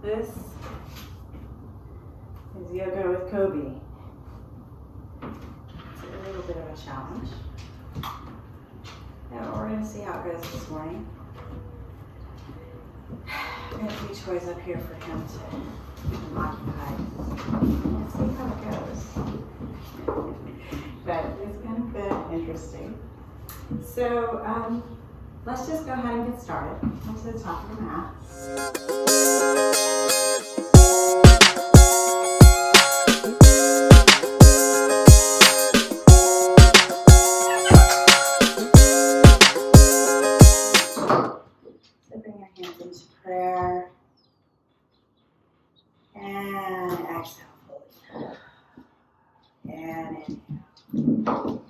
This is yoga with Kobe. It's a little bit of a challenge. Now we're going to see how it goes this morning. I have a few toys up here for him to keep him occupied. Let's see how it goes. But it's kind of been interesting. So let's just go ahead and get started. Come to the top of the mat. So bring your hands into prayer. And exhale fully. And inhale.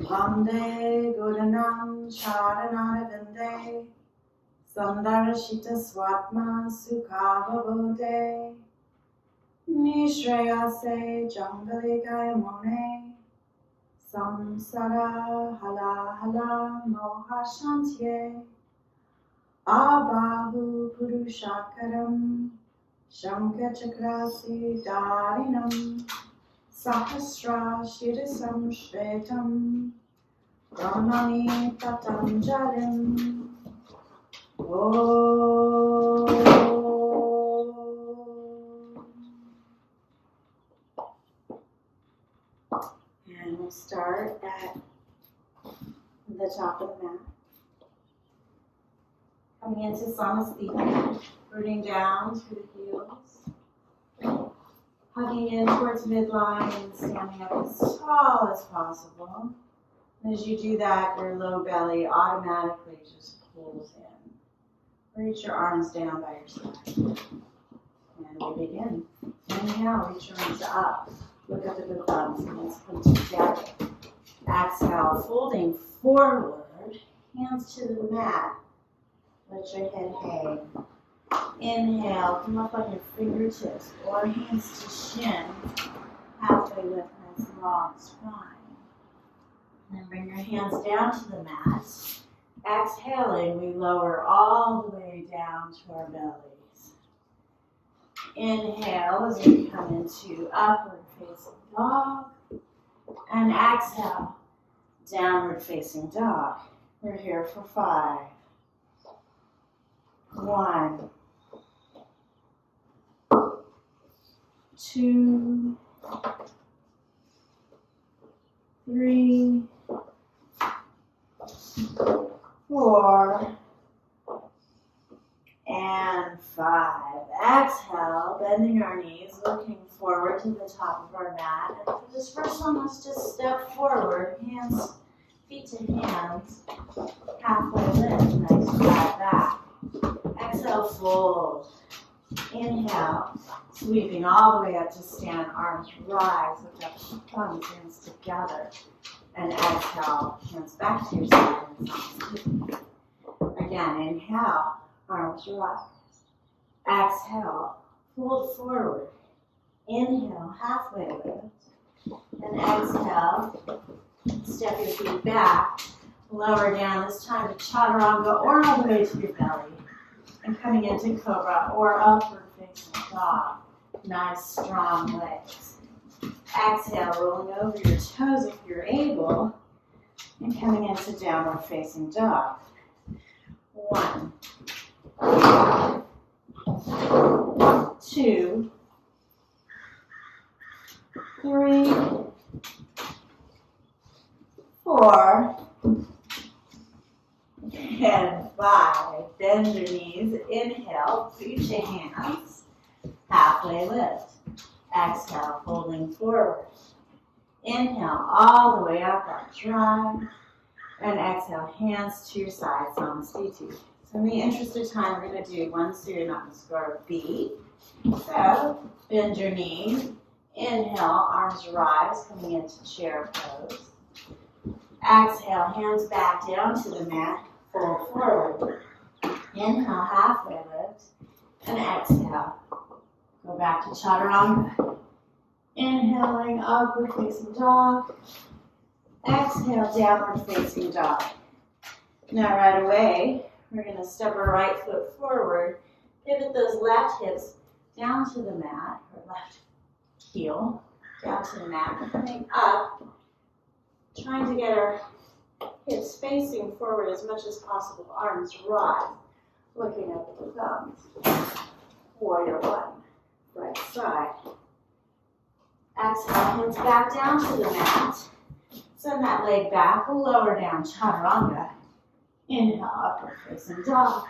Vande Gudanam Charanara Vinde Sandarashita Swatma Sukhava Bodhe Nishrayase Jangali Gayamone Samsara Hala Hala Moha Shantye Abahu Purushakaram Shankha Chakrasi Darinam Sahasra Shirisam Shvetam Brahmani Patanjalim Om. And we'll start at the top of the mat. Coming into Samasthiti, rooting down through the heels. Hugging in towards midline and standing up as tall as possible. And as you do that, your low belly automatically just pulls in. Reach your arms down by your side. And we begin. Inhale, reach your arms up. Look at the good thumbs and let's put them together. Exhale, folding forward, hands to the mat. Let your head hang. Inhale, come up on your fingertips or hands to shin. Halfway lift, nice long spine. Then bring your hands down to the mat. Exhaling, we lower all the way down to our bellies. Inhale as we come into upward facing dog. And exhale, downward facing dog. We're here for 5. 1, 2, 3, 4, and 5. Exhale, bending our knees, looking forward to the top of our mat. And for this first one, let's just step forward, hands, feet to hands, halfway lift, nice flat back. Exhale, fold. Inhale, sweeping all the way up to stand, arms rise, lift up the thumbs, hands together. And exhale, hands back to your side. Again, inhale, arms rise. Exhale, fold forward. Inhale, halfway lift. And exhale, step your feet back, lower down, this time to chaturanga or all the way to your belly. And coming into cobra or upward facing dog. Nice strong legs. Exhale, rolling over your toes if you're able. And coming into downward facing dog. 1, 2, 3, 4, and 5. Bend your knees. Inhale, reach your hands. Halfway lift. Exhale, folding forward. Inhale, all the way up, arms rise. And exhale, hands to your side, Samasthiti. So in the interest of time, we're going to do one Suryanama score B. So, bend your knees. Inhale, arms rise, coming into chair pose. Exhale, hands back down to the mat. Fold forward. Inhale, halfway lift. And exhale. Go back to chaturanga. Inhaling, upward facing dog. Exhale, downward facing dog. Now right away, we're going to step our right foot forward, pivot those left hips down to the mat, or left heel down to the mat, coming up, trying to get our hips facing forward as much as possible, arms rise, looking up at the thumbs. Warrior one, right side. Exhale, hands back down to the mat. Send that leg back, lower down, chaturanga. Inhale, upward facing dog.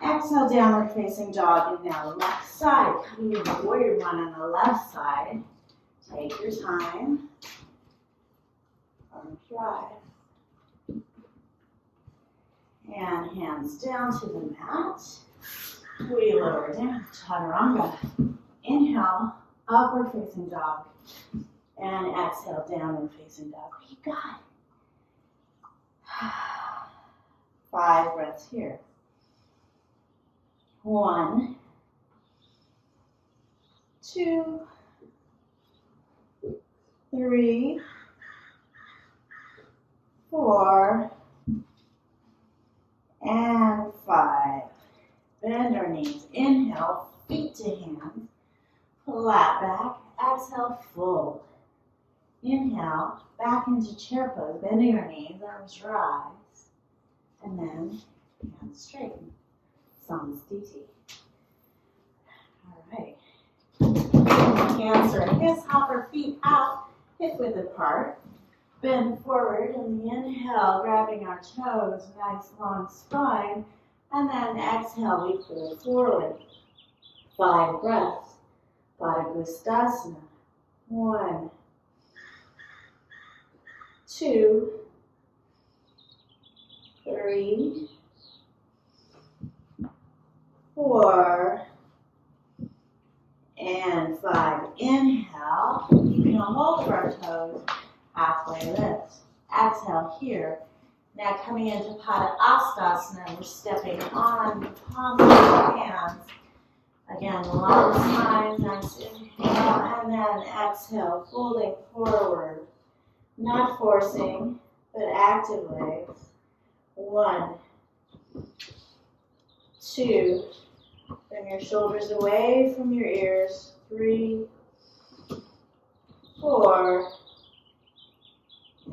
Exhale, downward facing dog. And now left side, coming into warrior one on the left side. Take your time. Arms rise. And hands down to the mat. We lower down, chaturanga. Inhale, upward facing dog. And exhale, downward facing dog. You got it. 5 breaths here. 1, 2, 3, 4, and 5. Bend our knees. Inhale, feet to hands. Flat back. Exhale, fold. Inhale, back into chair pose. Bending our knees, arms rise. And then hands straighten. Samastiti. All right. Hands are hips, hop our feet out, hip width apart. Bend forward in the inhale, grabbing our toes, nice long spine. And then exhale, we pull forward. 5 breaths. Baddha Gustasana. 1, 2, 3, 4, and 5. Inhale, keeping a hold of our toes, halfway lift. Exhale here. Now coming into Padasana, we're stepping on the palms of our hands. Again, long spine, nice inhale, and then exhale, folding forward. Not forcing, but active legs. 1, 2, bring your shoulders away from your ears. 3, 4,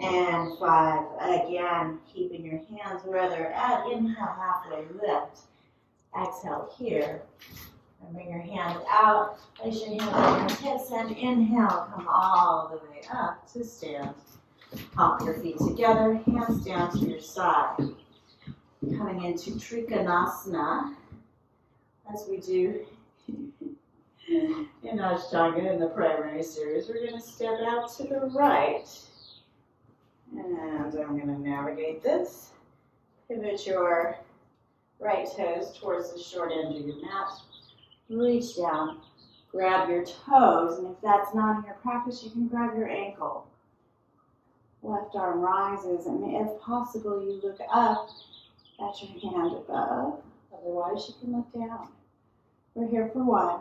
and 5. Again, keeping your hands where they're at. Inhale, halfway lift. Exhale here. And bring your hands out. Place your hands on your hips and inhale. Come all the way up to stand. Hop your feet together. Hands down to your side. Coming into Trikonasana. As we do in Ashtanga in the primary series, we're going to step out to the right. And I'm going to navigate this. Pivot your right toes towards the short end of your mat. Reach down, grab your toes, and if that's not in your practice, you can grab your ankle. Left arm rises, and if possible, you look up at your hand above. Otherwise, you can look down. We're here for 1,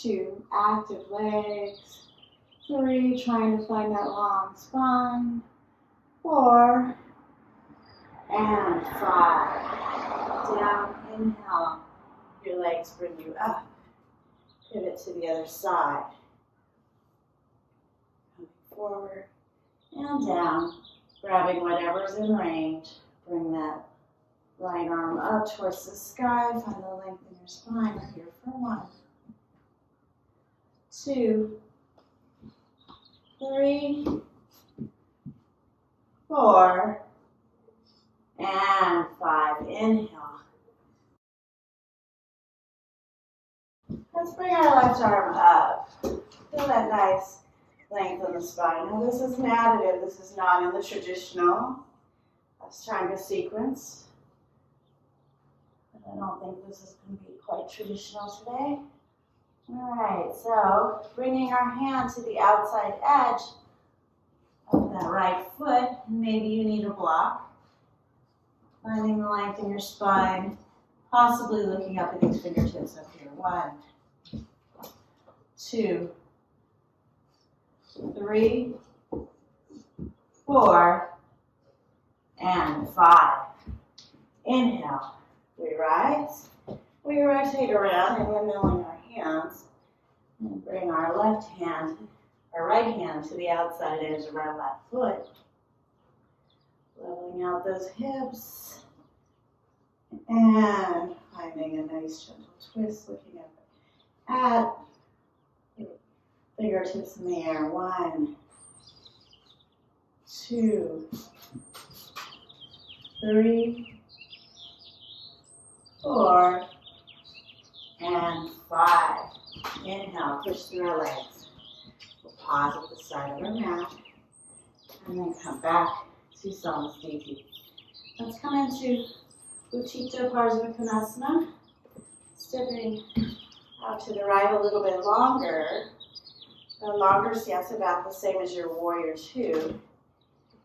2, active legs. 3, trying to find that long spine. 4, and 5. Down, inhale. Your legs bring you up. Pivot to the other side. Coming forward and down. Grabbing whatever's in range. Bring that right arm up towards the sky. Find the length in your spine. We're here for 1, 2, 3, 4, and 5. Inhale. Let's bring our left arm up. Feel that nice length on the spine. Now this is an additive. This is not in the traditional Ashtanga sequence. But I don't think this is going to be quite traditional today. All right, so bringing our hand to the outside edge of that right foot. Maybe you need a block. Finding the length in your spine. Possibly looking up at these fingertips up here. 1, 2, 3, 4, and 5. Inhale, we rise. We rotate around, windmilling our hands, and bring our right hand to the outside edge of our left foot. Leveling out those hips, and finding a nice gentle twist, looking up at fingertips in the air. 1, 2, 3, 4, and 5. Inhale, push through our legs. We'll pause at the side of our mat, and then come back to Samasthiti. Let's come into Utthita Parsvakonasana. Stepping out to the right a little bit longer. A longer stance, about the same as your warrior 2.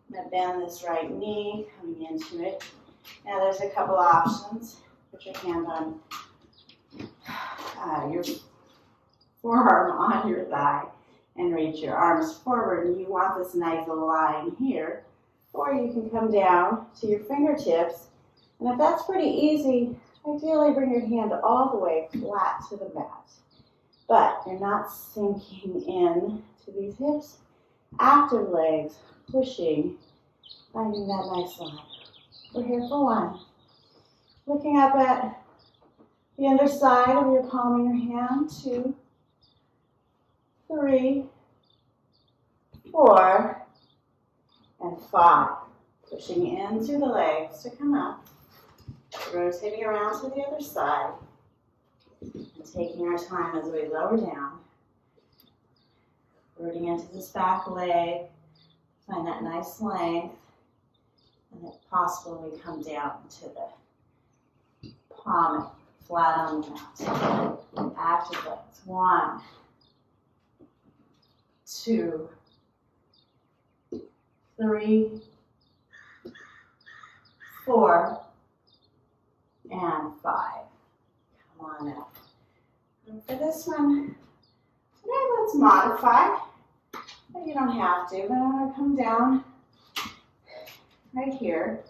I'm going to bend this right knee, coming into it. Now there's a couple options. Put your hand on your forearm on your thigh and reach your arms forward. And you want this nice line here. Or you can come down to your fingertips. And if that's pretty easy, ideally bring your hand all the way flat to the mat. But you're not sinking in to these hips. Active legs, pushing, finding that nice line. We're here for 1. Looking up at the underside of your palm of your hand. 2, 3, 4, and 5. Pushing into the legs to come up. Rotating around to the other side. And taking our time as we lower down. Rooting into this back leg. Find that nice length. And if possible, we come down to the palm flat on the mat. Active legs. 1, 2, 3, 4, and 5. Come on up. And for this one, today let's modify. But you don't have to, but I'm going to come down right here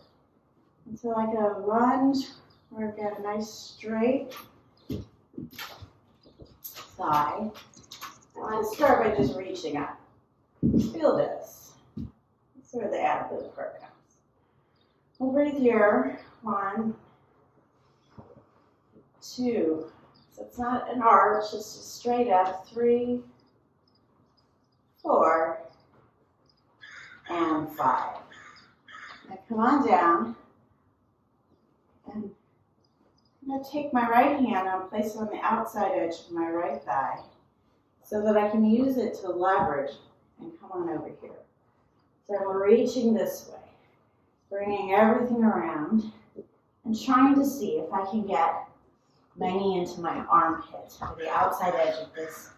into like a lunge where I've got a nice straight thigh. I want to start by just reaching up. Feel this. That's where the adipose part comes. We'll breathe here. 1, 2. So it's not an arch, it's just straight up. 3, 4, and 5. Now come on down. And I'm going to take my right hand and place it on the outside edge of my right thigh so that I can use it to leverage and come on over here. So I'm reaching this way, bringing everything around and trying to see if I can get my knee into my armpit, or the outside edge of this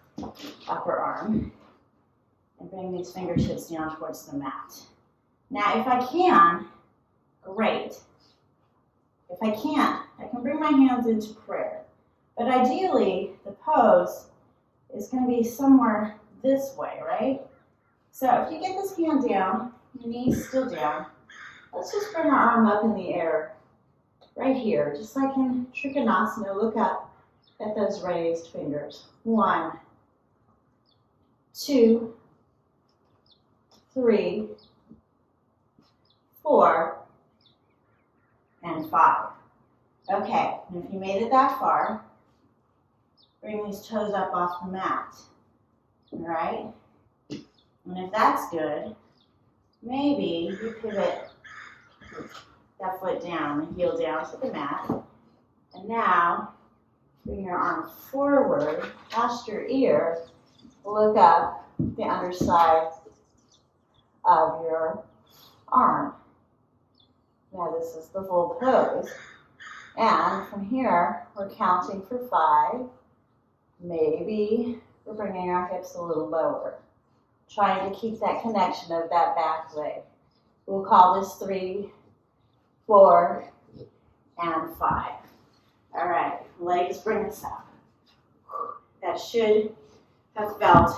upper arm, and bring these fingertips down towards the mat. Now, if I can, great. If I can't, I can bring my hands into prayer. But ideally, the pose is going to be somewhere this way, right? So if you get this hand down, your knee's still down, let's just bring our arm up in the air. Right here, just like in Trikonasana, look up at those raised fingers. 1, 2, 3, 4, and 5. Okay, and if you made it that far, bring these toes up off the mat. All right? And if that's good, maybe you pivot that foot down, the heel down to the mat. And now, bring your arm forward, past your ear, look up the underside of your arm. Now this is the full pose. And from here, we're counting for 5. Maybe we're bringing our hips a little lower, trying to keep that connection of that back leg. We'll call this 3, 4, and 5. All right, legs bring us up. That should have felt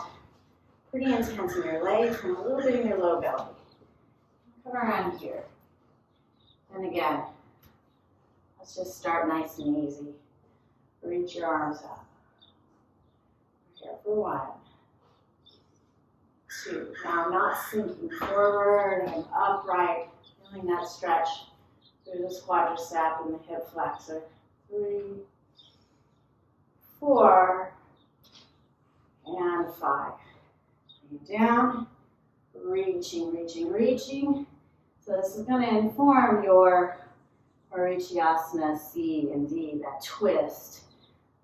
pretty intense in your legs and a little bit in your low belly. Come around here. And again, let's just start nice and easy. Reach your arms up. Here for 1, 2. Now I'm not sinking forward. I'm upright, feeling that stretch through this quadricep and the hip flexor. 3, 4, and 5. Down, reaching, reaching, reaching. So this is going to inform your Marichyasana C and D, that twist.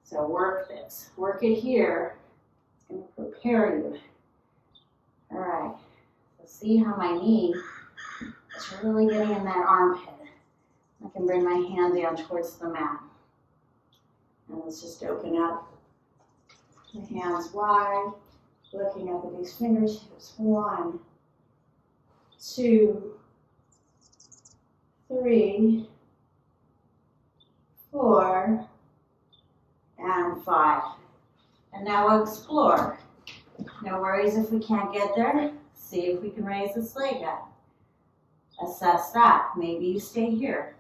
So work this. Work it here. It's going to prepare you. All right. So see how my knee is really getting in that armpit. I can bring my hand down towards the mat. And let's just open up the hands wide, looking up at these fingertips. 1, 2, 3, 4, and 5. And now we'll explore. No worries if we can't get there. See if we can raise this leg up. Assess that. Maybe you stay here.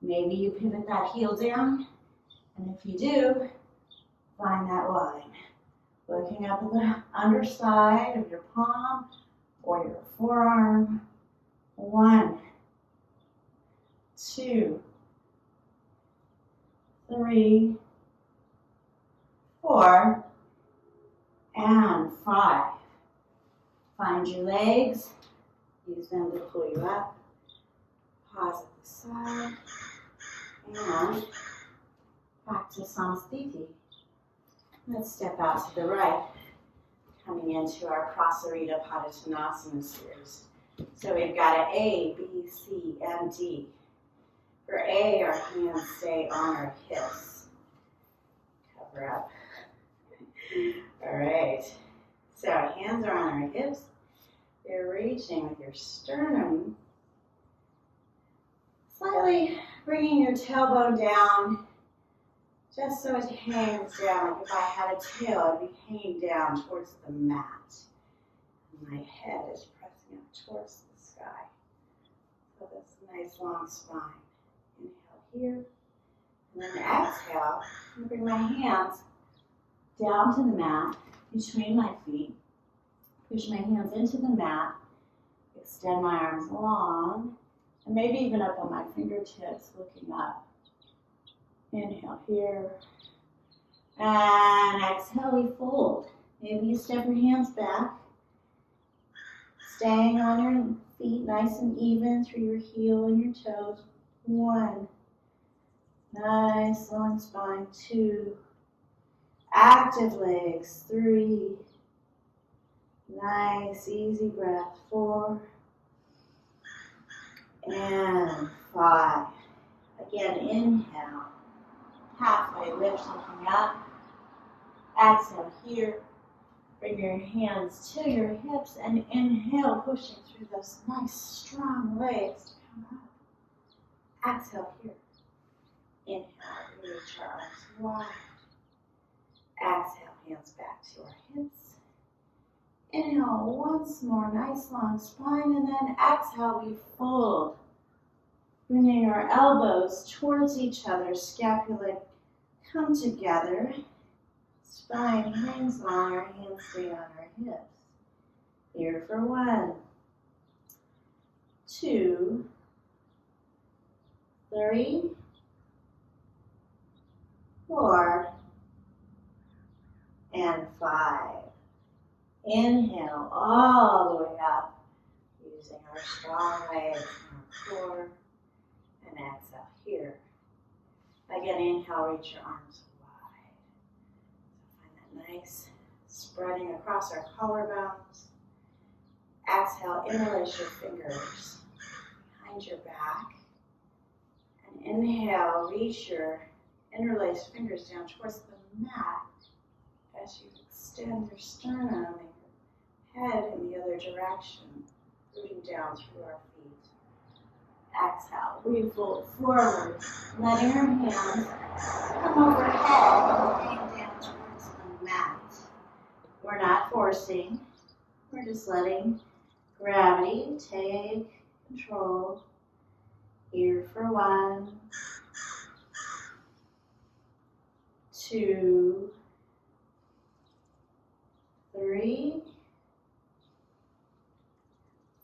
Maybe you pivot that heel down. And if you do, find that line. Looking up at the underside of your palm or your forearm. 1, 2, 3, 4, and 5. Find your legs. Use them to pull you up. Pause at the side. And back to Samastiti. Let's step out to the right, coming into our Prasarita Padottanasana series. So we've got an A, B, C, and D. For A, our hands stay on our hips. Cover up. All right. So our hands are on our hips. You're reaching with your sternum. Slightly bringing your tailbone down, just so it hangs down. Like if I had a tail, I'd be hanging down towards the mat. And my head is pressing up towards the sky. So that's a nice long spine. Inhale here. And then exhale, I'm going to bring my hands down to the mat, between my feet. Push my hands into the mat. Extend my arms long. And maybe even up on my fingertips, looking up. Inhale here. And exhale, we fold. Maybe you step your hands back. Staying on your feet nice and even through your heel and your toes. 1. Nice long spine. 2. Active legs. 3. Nice easy breath. 4. And 5. Again, inhale. Halfway lift, looking up. Exhale here. Bring your hands to your hips and inhale, pushing through those nice strong legs to come up. Exhale here. Inhale, reach our arms wide. Exhale, hands back to our hips. Inhale once more, nice long spine, and then exhale, we fold. Bringing our elbows towards each other, scapula come together. Spine hangs long, our hands stay on our hips. Here for 1, 2, 3, 4, and 5. Inhale all the way up, using our strong legs and our core, and exhale here. Again, inhale, reach your arms wide. So find that nice spreading across our collarbones. Exhale, interlace your fingers behind your back. And inhale, reach your interlaced fingers down towards the mat as you extend your sternum and your head in the other direction, rooting down through our feet. Exhale, we fold forward, letting our hands come overhead and hang down towards the mat. We're not forcing. We're just letting gravity take control. Here for 1, 2, 3,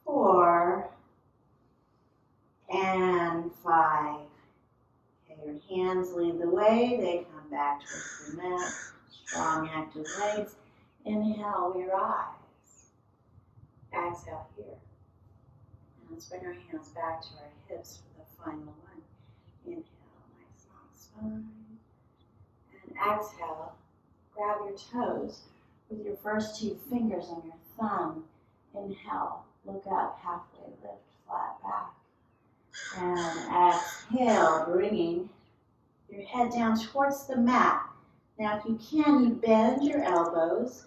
4, and 5. Okay, your hands lead the way. They come back towards the mat. Strong, active legs. Inhale, we rise. Exhale here. And let's bring our hands back to our hips for the final one. Inhale, nice long spine. And exhale, grab your toes with your first 2 fingers on your thumb. Inhale, look up, halfway lift, flat back. And exhale, bringing your head down towards the mat. Now if you can, you bend your elbows.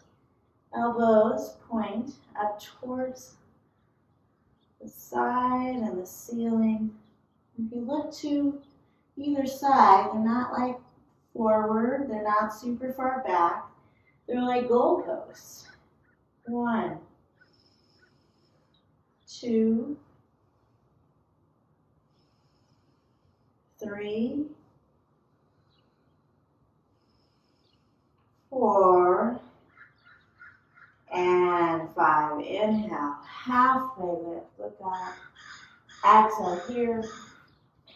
Elbows point up towards the side and the ceiling. If you look to either side, they're not like forward, they're not super far back. They're like goalposts. 1, 2, 3, 4, and 5. Inhale, halfway lift, look up. Exhale here,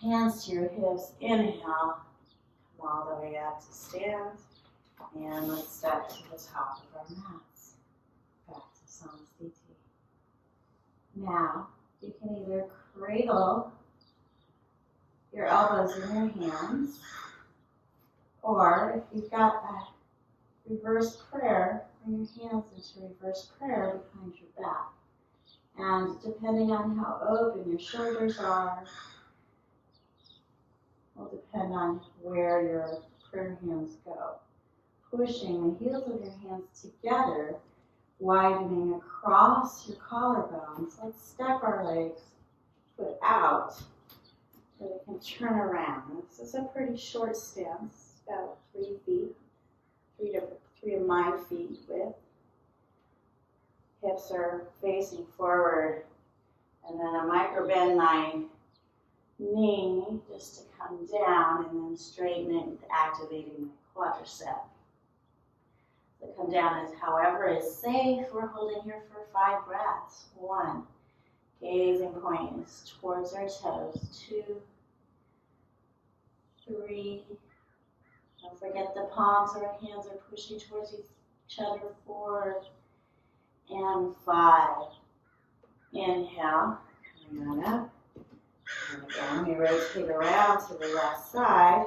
hands to your hips. Inhale, come all the way up to stand. And let's step to the top of our mats. Back to Samasthiti. Now, you can either cradle your elbows in your hands, or if you've got that reverse prayer, bring your hands into reverse prayer behind your back. And depending on how open your shoulders are, will depend on where your prayer hands go. Pushing the heels of your hands together, widening across your collarbones. Let's step our legs, foot out, so we can turn around. This is a pretty short stance, about 3 feet, 3 of my feet width. Hips are facing forward, and then I micro bend my knee just to come down, and then straighten it with activating my quadricep. So come down as however is safe. We're holding here for 5 breaths. 1, gazing point is towards our toes. 2, 3, don't forget the palms of our hands are pushing towards each other. 4, and 5. Inhale, coming on up. And again, we rotate around to the left side.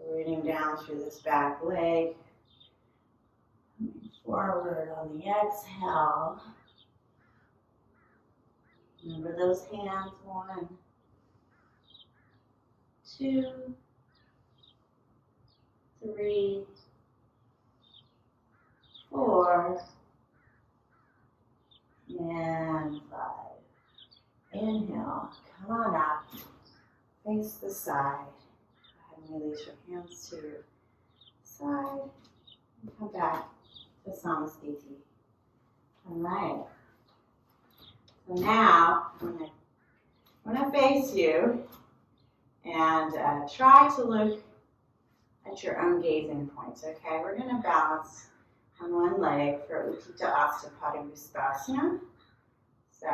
Rooting down through this back leg. Coming forward on the exhale. Remember those hands. 1, 2, 3, 4, and 5. Inhale, come on up, face the side. Go ahead and release your hands to your side, and come back to Samasthiti. All right. So now, I'm going to face you, and try to look at your own gazing points, okay? We're going to balance on one leg for Utthita Padangusthasana. So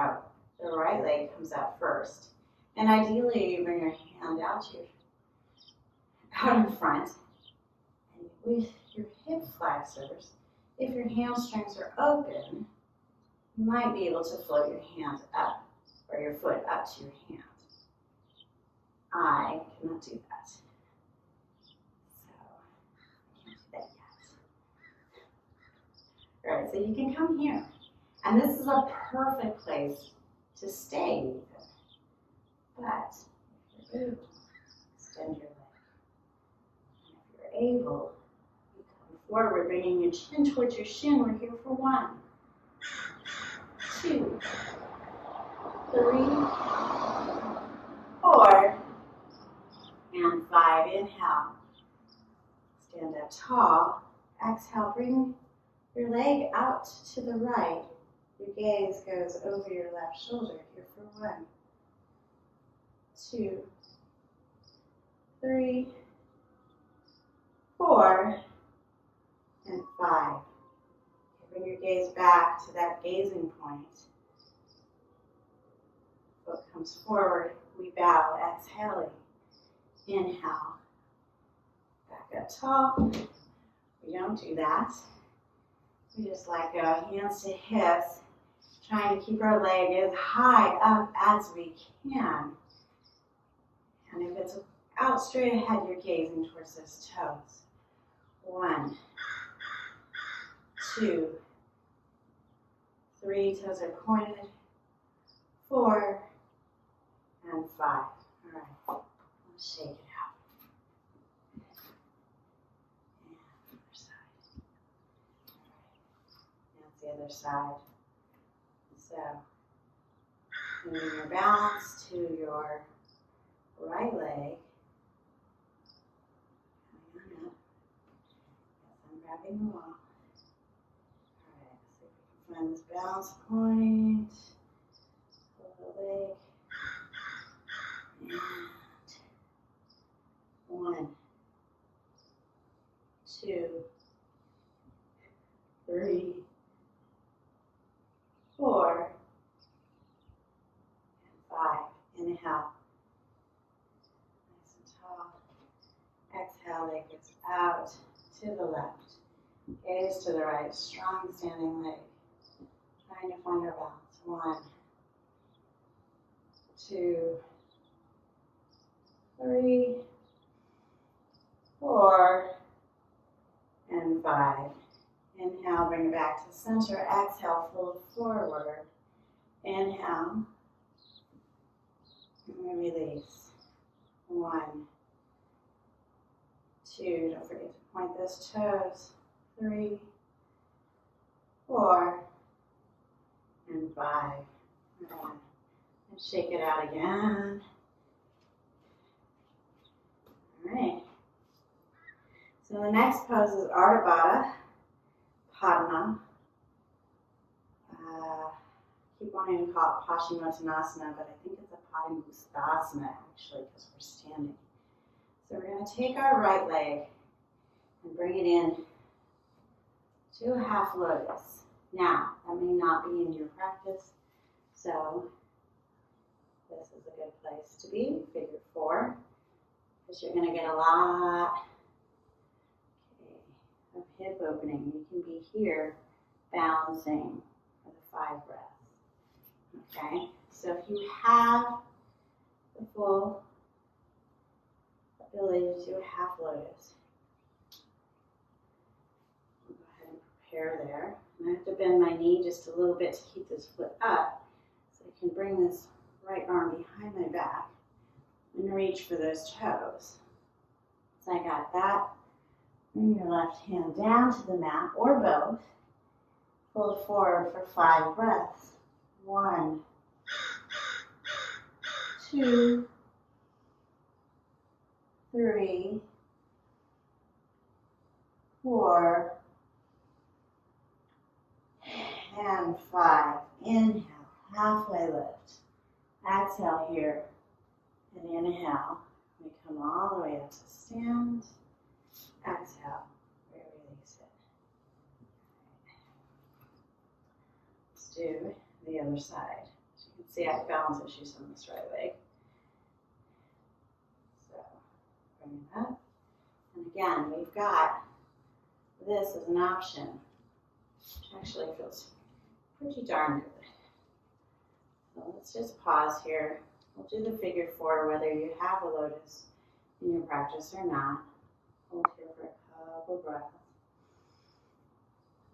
the right leg comes up first. And ideally, you bring your hand out in front. And with your hip flexors, if your hamstrings are open, you might be able to float your hand up, or your foot up to your hand. I cannot do that. So, I can't do that yet. All right, so you can come here. And this is a perfect place to stay even. But if you're able, extend your leg. And if you're able, you come forward, bringing your chin towards your shin. We're here for 1, 2, 3, 4, and 5. Inhale. Stand up tall. Exhale, bring your leg out to the right. Your gaze goes over your left shoulder here for 1, 2, 3, 4, and 5. Bring your gaze back to that gazing point. Foot comes forward. We bow, exhaling. Inhale. Back up tall. We don't do that. We just let go, hands to hips, trying to keep our leg as high up as we can. And if it's out straight ahead, you're gazing towards those toes. 1, 2, 3, toes are pointed. 4, and 5. All right, let's shake it out. And other side. All right, that's the other side. So, bringing your balance to your right leg. Coming on up. Yes, I'm grabbing the wall. All right, see if we can find this balance point. Pull the leg. And 1, 2, 3, 4, and 5. Inhale. Nice and tall. Exhale, leg gets out to the left. Gaze to the right. Strong standing leg. Trying to find our balance. 1, 2, 3, 4, and 5. Inhale, bring it back to center. Exhale, fold forward. Inhale. And we release. 1, 2, don't forget to point those toes. 3, 4, and 5. And shake it out again. All right. So the next pose is Ardha Baddha Padma. Keep wanting to call it Paschimottanasana, but I think it's a Padangusthasana actually because we're standing. So we're going to take our right leg and bring it in to a half lotus. Now, that may not be in your practice, so this is a good place to be, figure 4, because you're going to get a lot of hip opening. You can be here balancing for the 5 breaths. Okay, so if you have the full ability to do a half lotus, I'll go ahead and prepare there. And I have to bend my knee just a little bit to keep this foot up, so I can bring this right arm behind my back and reach for those toes. So I got that. Bring your left hand down to the mat, or both. Fold forward for 5 breaths. 1, 2, 3, 4, and 5. Inhale, halfway lift. Exhale here, and inhale. We come all the way up to stand. Exhale, we release it. Let's do the other side. As you can see, I have balance issues on this right leg. So, bring it up. And again, we've got this as an option, which actually feels pretty darn good. So let's just pause here. We'll do the figure 4, whether you have a lotus in your practice or not. Hold here for a couple breaths.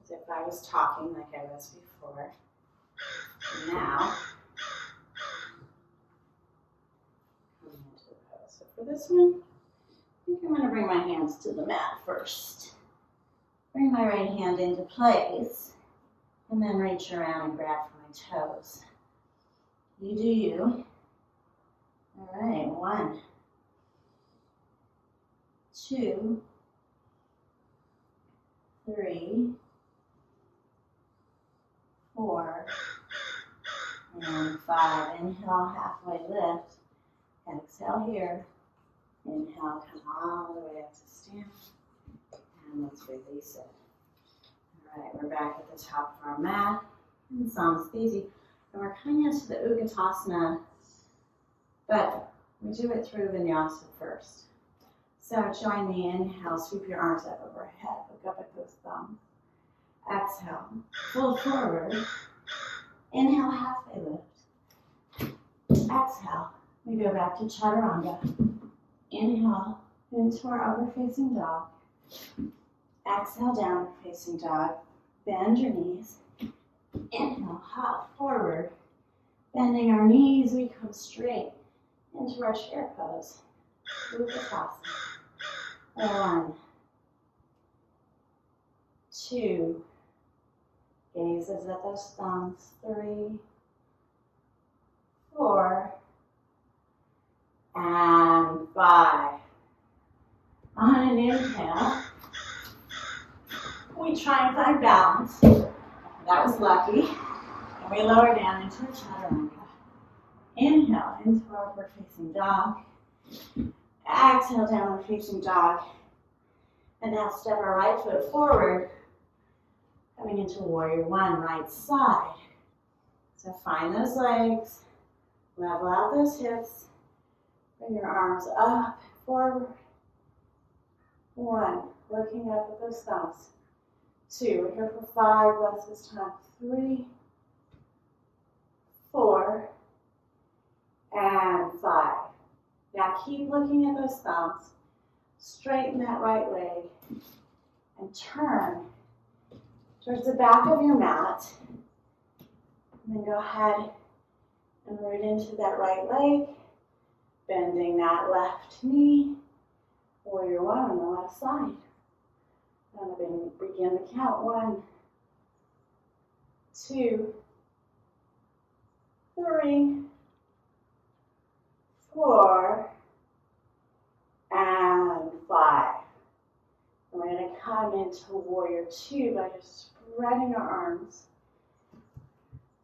As if I was talking like I was before. And now, coming into the pose. So for this one, I think I'm going to bring my hands to the mat first. Bring my right hand into place, and then reach around and grab for my toes. You do you. All right, 1, 2, 3, 4, and 5. Inhale, halfway lift. Exhale here. Inhale, come all the way up to stand. And let's release it. All right, we're back at the top of our mat in Samasthiti. And we're coming into the Utkatasana, but we do it through Vinyasa first. So join me. Inhale, sweep your arms up overhead. Look up at those thumbs. Exhale, fold forward. Inhale, halfway lift. Exhale, we go back to Chaturanga. Inhale, into our upward facing dog. Exhale, downward facing dog. Bend your knees. Inhale, hop forward. Bending our knees, we come straight into our chair pose. Utkatasana. 1, 2, gazes at those thumbs. 3, 4, and 5. On an inhale, we try and find balance. That was lucky. And we lower down into a Chaturanga. Inhale, into our upward facing dog. Exhale, downward facing dog. And now step our right foot forward, coming into Warrior 1, right side. So find those legs, level out those hips, bring your arms up, forward. 1, looking up at those thumbs. 2, we're here for 5 breaths this time. 3, 4, and 5. Now keep looking at those thumbs. Straighten that right leg and turn towards the back of your mat. And then go ahead and root into that right leg, bending that left knee. Warrior 1 on the left side. I'm going to begin the count. 1, 2, 3, 4, and 5. And we're going to come into Warrior 2 by just spreading our arms.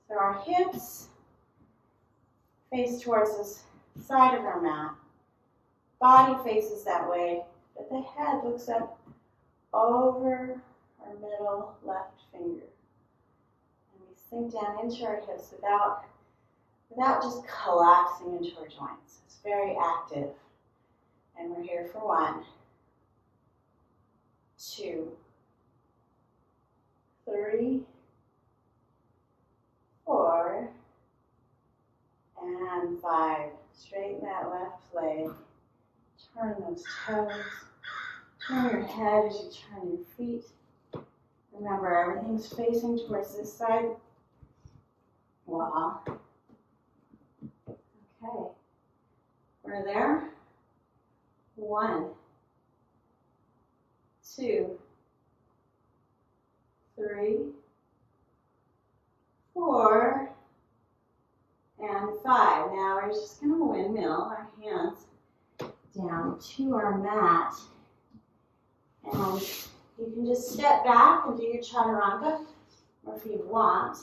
So our hips face towards the side of our mat. Body faces that way, but the head looks up over our middle left finger. And we sink down into our hips without just collapsing into our joints. It's very active. And we're here for 1, 2, 3, 4, and 5. Straighten that left leg. Turn those toes. Turn your head as you turn your feet. Remember, everything's facing towards this side. Wow. Okay. We're there. 1, 2, 3, 4, and 5. Now we're just going to windmill our hands down to our mat. And you can just step back and do your Chaturanga, or if you want,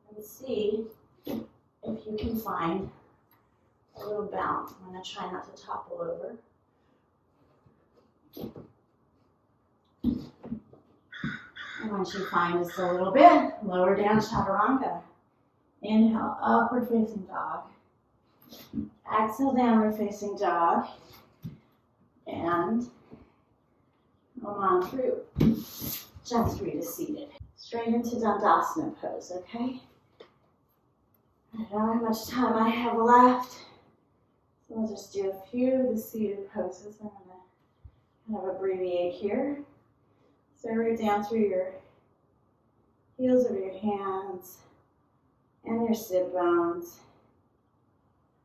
you can see if you can find a little bounce. I'm going to try not to topple over. And once you find just a little bit, lower down Chaturanga. Inhale, upward facing dog. Exhale, downward facing dog. And come on through. Just read to seated. Straight into Dandasana pose, okay? I don't know how much time I have left. So we'll just do a few of the seated poses. I'm going to kind of abbreviate here. So root down through your heels of your hands and your sit bones,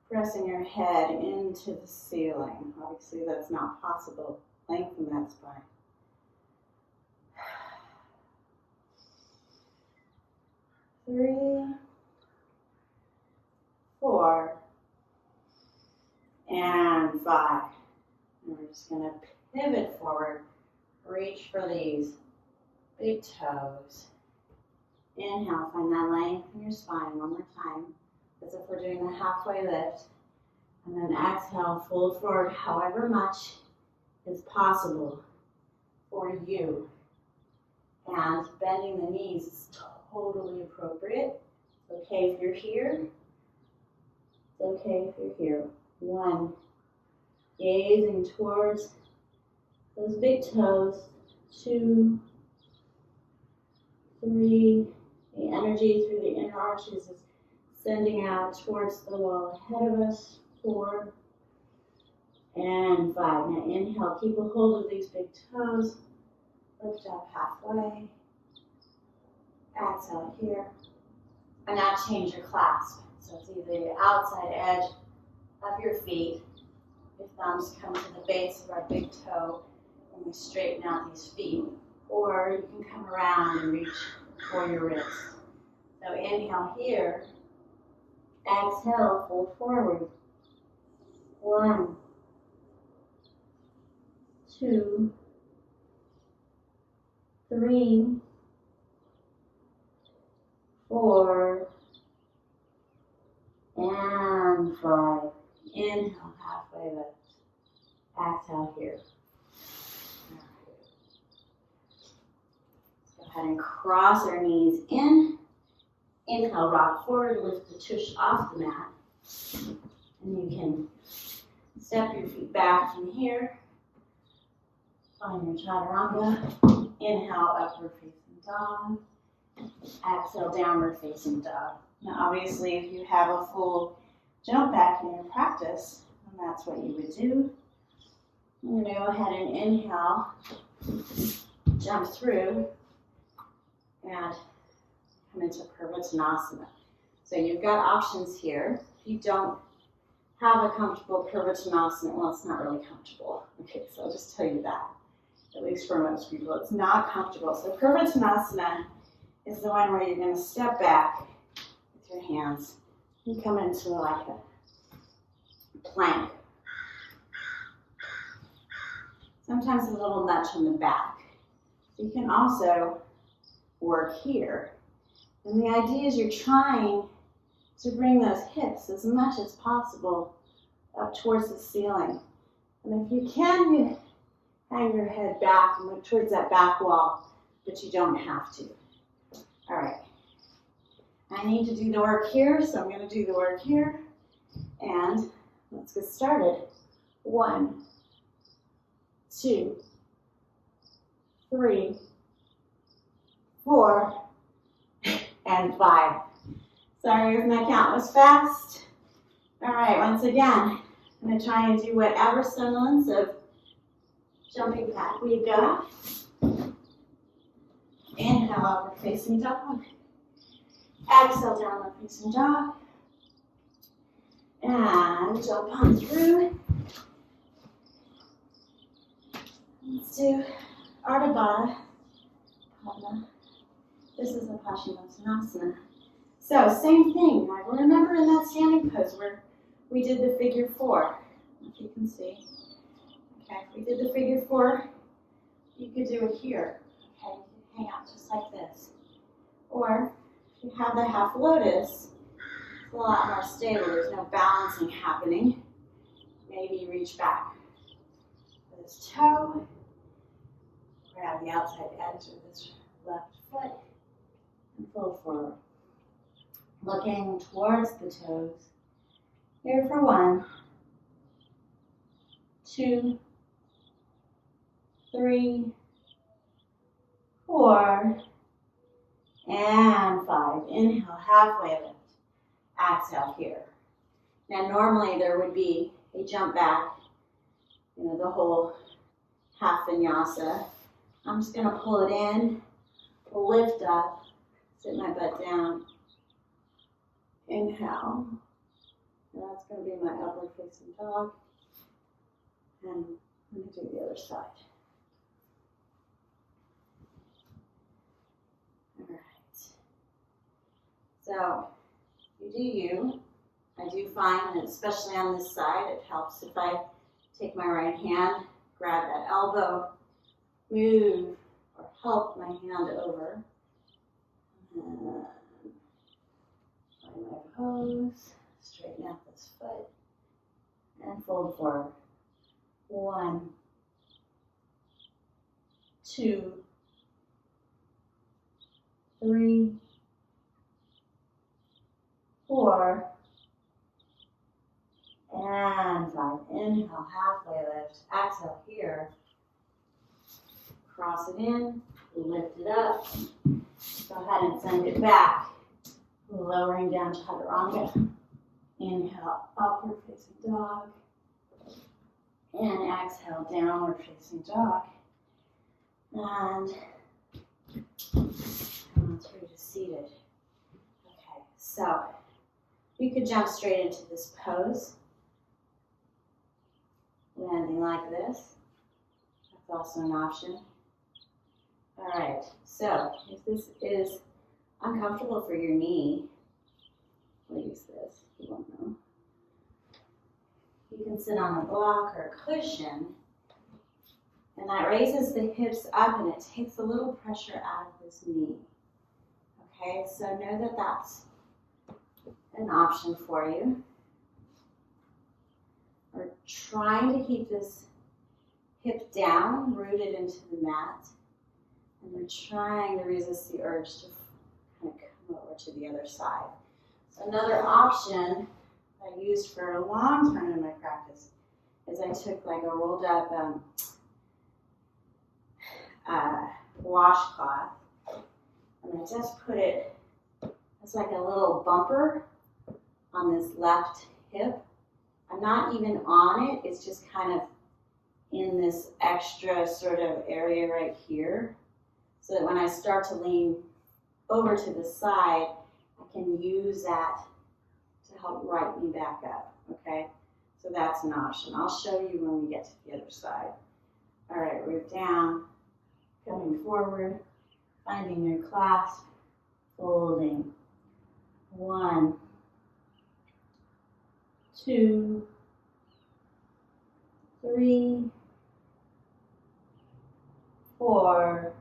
pressing your head into the ceiling. Obviously that's not possible. Lengthen that spine. Three, 4, and 5. And we're just going to pivot forward. Reach for these big toes. Inhale, find that length in your spine one more time, as if we're doing a halfway lift. And then exhale, fold forward however much is possible for you. And bending the knees is totally appropriate. It's okay if you're here. It's okay if you're here. 1, gazing towards those big toes. 2, 3, the energy through the inner arches is sending out towards the wall ahead of us. 4, and 5. Now inhale, keep a hold of these big toes. Lift up halfway. Exhale here. And now change your clasp. So it's either the outside edge of your feet. Your thumbs come to the base of our big toe and we straighten out these feet. Or you can come around and reach for your wrist. So inhale here. Exhale, fold forward. 1, 2, 3, 4, and 5. Inhale, halfway lift. Exhale here. Let's go ahead and cross our knees in. Inhale, rock forward, lift the tush off the mat. And you can step your feet back from here. Find your chaturanga. Inhale, upward facing dog. Exhale, downward facing dog. Now obviously if you have a full jump back in your practice, then that's what you would do. I'm going to go ahead and inhale, jump through, and come into Purvottanasana. So you've got options here. If you don't have a comfortable Purvottanasana, well, it's not really comfortable. Okay, so I'll just tell you that. At least for most people, it's not comfortable. So Purvottanasana is the one where you're going to step back with your hands and come into like a plank. Sometimes a little nudge on the back. So you can also work here. And the idea is you're trying to bring those hips as much as possible up towards the ceiling. And if you can, you hang your head back and look towards that back wall, but you don't have to. All right. I need to do the work here, so I'm going to do the work here. And let's get started. 1, 2, 3, 4, and 5. Sorry if my count was fast. All right, once again, I'm going to try and do whatever semblance of jumping back we've got. Inhale, upward facing dog. Exhale, downward facing dog. And jump on through. Let's do Ardha Baddha Padma. This is a Paschimottanasana. So, same thing. Right? Remember in that standing pose where we did the figure 4, if you can see. Okay, if we did the figure 4, you could do it here. Okay, you could hang out just like this. Or, if you have the half lotus, it's a lot more stable. There's no balancing happening. Maybe reach back for this toe. Grab the outside edge of this left foot and fold forward. Looking towards the toes. Here for 1, 2, 3, 4, and 5. Inhale, halfway lift. Exhale here. Now normally there would be a jump back, the whole half vinyasa. I'm just going to pull it in, lift up, sit my butt down. Inhale. And that's going to be my upward facing dog. And let me do the other side. All right. So, you do you. I do find that especially on this side, it helps if I take my right hand, grab that elbow, move, or help my hand over. And find my pose. Straighten out this foot. And fold forward. 1, 2, 3, 4, and 5. Inhale, halfway lift. Exhale here. Cross it in, lift it up. Go ahead and send it back. Lowering down to chaturanga. Inhale, upward facing dog. And exhale, downward facing dog. And come on through to seated. Okay, so you could jump straight into this pose. Landing like this. That's also an option. All right, so if this is uncomfortable for your knee, we'll use this, you won't know. You can sit on a block or a cushion, and that raises the hips up and it takes a little pressure out of this knee. Okay, so know that that's an option for you. We're trying to keep this hip down, rooted into the mat. And we're trying to resist the urge to kind of come over to the other side. So another option I used for a long time in my practice is I took like a rolled up washcloth and I just put it, it's like a little bumper on this left hip. I'm not even on it, it's just kind of in this extra sort of area right here. So that when I start to lean over to the side, I can use that to help right me back up, okay? So that's an option. I'll show you when we get to the other side. All right, root down, coming forward, finding your clasp, folding. 1, 2, 3, 4,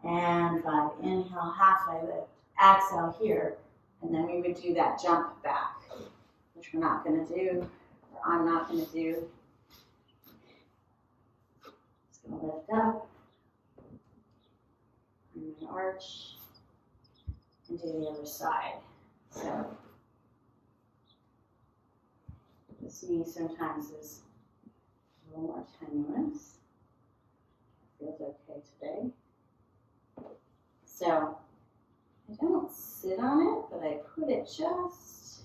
and 5. Inhale, halfway lift. Exhale here. And then we would do that jump back, which we're not going to do, or I'm not going to do. Just going to lift up. And then arch. And do the other side. So this knee sometimes is a little more tenuous. Feels okay today. So I don't sit on it, but I put it just,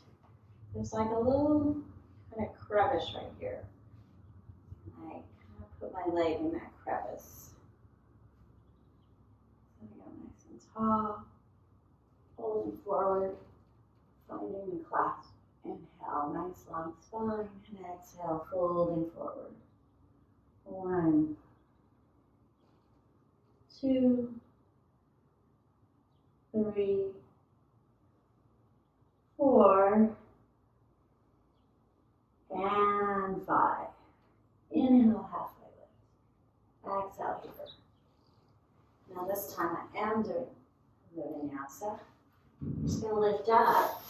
there's like a little kind of crevice right here. I kind of put my leg in that crevice. So I go nice and tall, holding forward, finding the clasp. Inhale, nice long spine, and exhale, folding forward. 1, 2, 3, 4, and 5. Inhale, halfway lift. Exhale here. Now this time I am doing a vinyasa. I'm just going to lift up,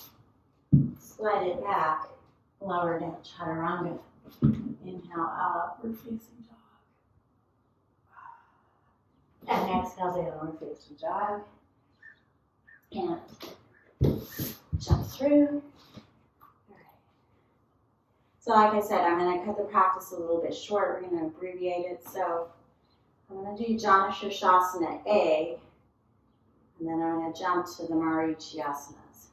slide it back, lower down, chaturanga. Inhale, upward facing dog. And exhale, downward facing dog. And jump through. All right. So like I said, I'm going to cut the practice a little bit short. We're going to abbreviate it. So I'm going to do Jana Shirshasana A, and then I'm going to jump to the Marichiasanas.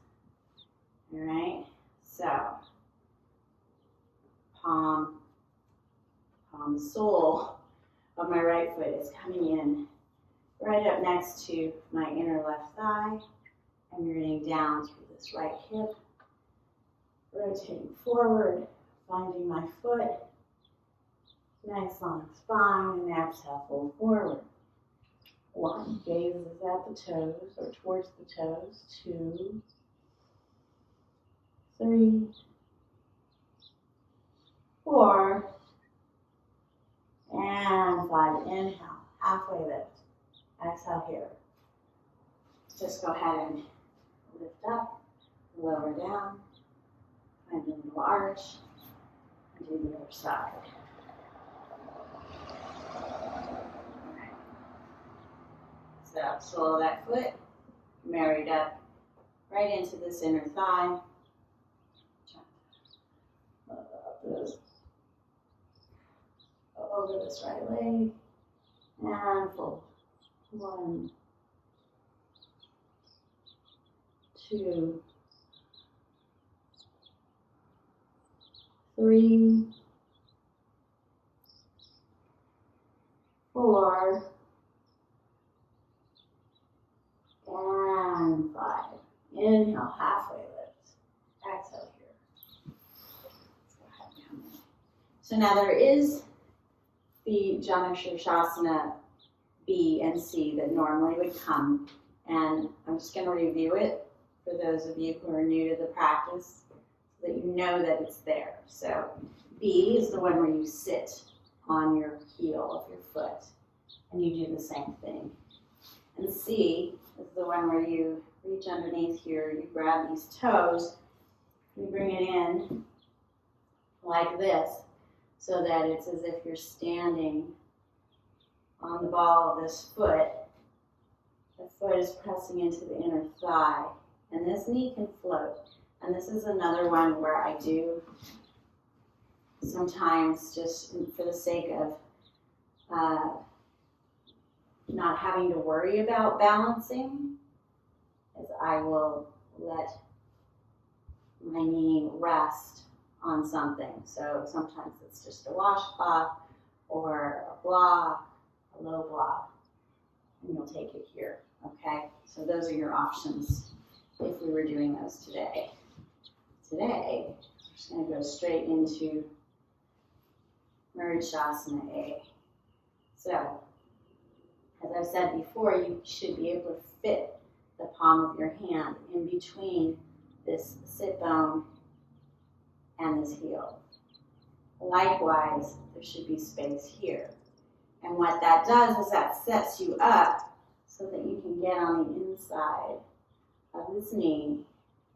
All right. So palm sole of my right foot is coming in right up next to my inner left thigh. I'm rooting down through this right hip, rotating forward, finding my foot, nice long spine, and exhale, fold forward. 1, gaze is at the toes or towards the toes. 2, 3, 4, and 5. Inhale, halfway lift. Exhale here. Just go ahead and lift up, lower down, find a little arch, and do the other side. So sole of that foot married up right into this inner thigh. Over this right leg and fold. 1, 2, 3, 4, and 5. Inhale, halfway lift. Exhale here. Let's go ahead and come in. So now there is the Jana Shirshasana B and C that normally would come, and I'm just going to review it for those of you who are new to the practice so that you know that it's there. So B is the one where you sit on your heel of your foot and you do the same thing. And C is the one where you reach underneath here, you grab these toes, you bring it in like this, so that it's as if you're standing on the ball of this foot. The foot is pressing into the inner thigh, and this knee can float. And this is another one where I do sometimes, just for the sake of not having to worry about balancing, is I will let my knee rest on something. So sometimes it's just a washcloth or a block, a low block, and you'll take it here, okay? So those are your options if we were doing those today. Today, we're just going to go straight into Murishasana A. So, as I've said before, you should be able to fit the palm of your hand in between this sit bone and this heel. Likewise, there should be space here. And what that does is that sets you up so that you can get on the inside of this knee,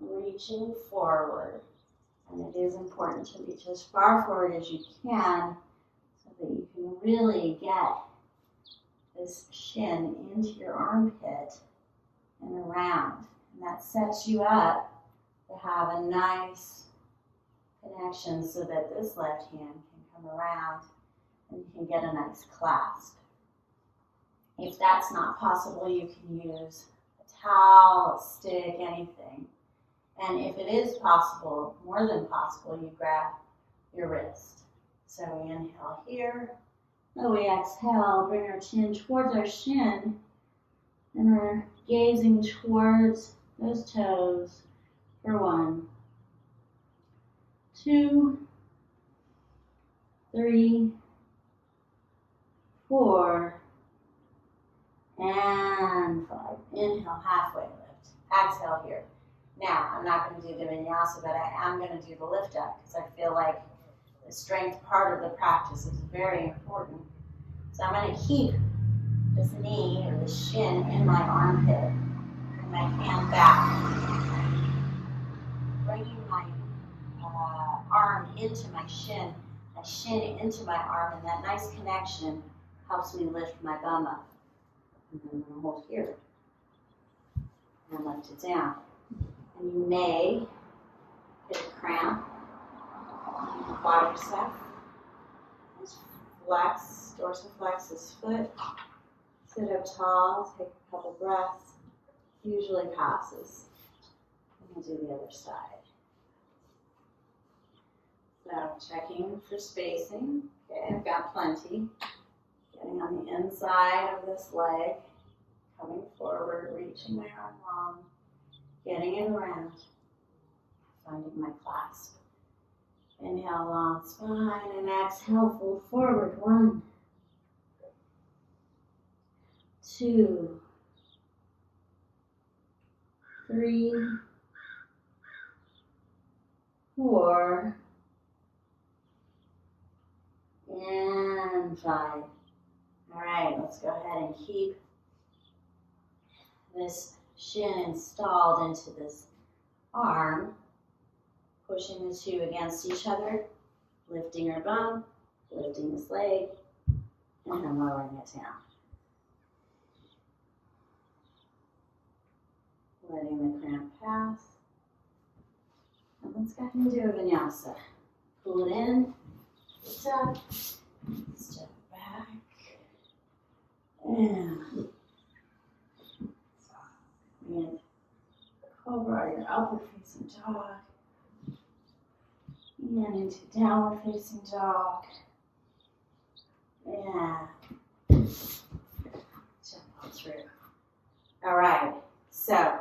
reaching forward. And it is important to reach as far forward as you can so that you can really get this shin into your armpit and around. And that sets you up to have a nice connection so that this left hand can come around and you can get a nice clasp. If that's not possible, you can use a towel, a stick, anything. And if it is possible, more than possible, you grab your wrist. So we inhale here, and we exhale, bring our chin towards our shin, and we're gazing towards those toes for 1, 2, 3, 4, and 5. Inhale, halfway lift. Exhale here. Now, I'm not going to do the vinyasa, but I am going to do the lift up because I feel like the strength part of the practice is very important. So I'm going to keep this knee or the shin in my armpit and my hand back, bringing my arm into my shin into my arm, and that nice connection helps me lift my bum up. And then I'm going to hold here and lift it down. And you may get a cramp in the quadricep. Just flex, dorsiflex this foot. Sit up tall, take a couple breaths. Usually passes. And we'll do the other side. So checking for spacing. Okay, I've got plenty. Getting on the inside of this leg. Coming forward, reaching my arm long. Getting it around, finding my clasp. Inhale, long spine, and exhale, fold forward. 1, 2, 3, 4, and 5. All right, let's go ahead and keep this shin installed into this arm, pushing the two against each other, lifting her bum, lifting this leg, and then lowering it down. Letting the cramp pass. And let's go ahead and do a vinyasa. Pull it in, lift up, step back, and cobra, your upward facing dog, and into downward facing dog, and jump on through. All right, so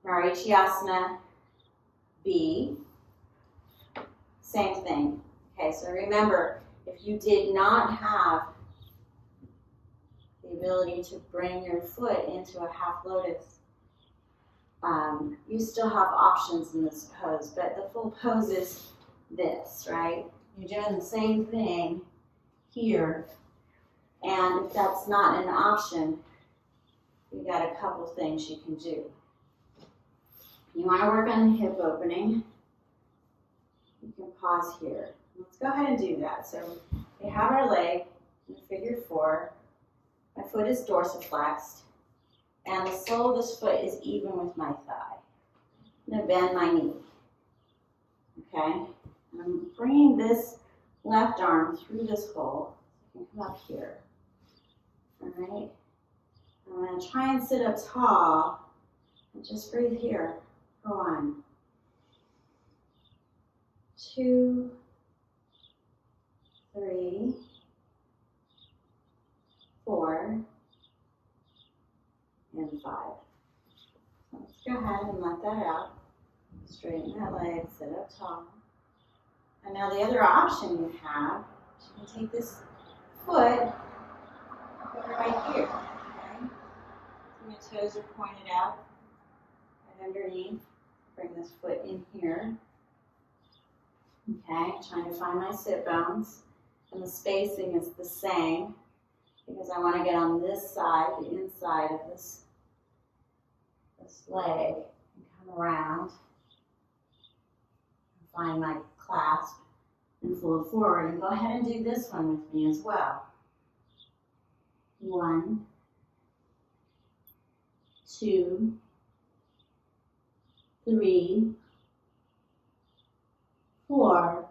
Marichyasana B, same thing. Okay, so remember, if you did not have the ability to bring your foot into a half lotus, you still have options in this pose, but the full pose is this, right? You're doing the same thing here, and if that's not an option, you got a couple things you can do. You want to work on the hip opening, you can pause here. Let's go ahead and do that. So we have our leg in figure 4. My foot is dorsiflexed, and the sole of this foot is even with my thigh. I'm going to bend my knee. Okay? And I'm bringing this left arm through this hole. You can come up here. All right? I'm going to try and sit up tall and just breathe here for 1, 2, 3, 4, and 5. So let's go ahead and let that out. Straighten that leg, sit up tall. And now the other option you have is you can take this foot, put it right here. Okay? So your toes are pointed out, right underneath. Bring this foot in here. Okay, trying to find my sit bones. And the spacing is the same because I want to get on this side, the inside of this leg, and come around and find my clasp and flow forward. And go ahead and do this one with me as well. 1, 2, 3, 4,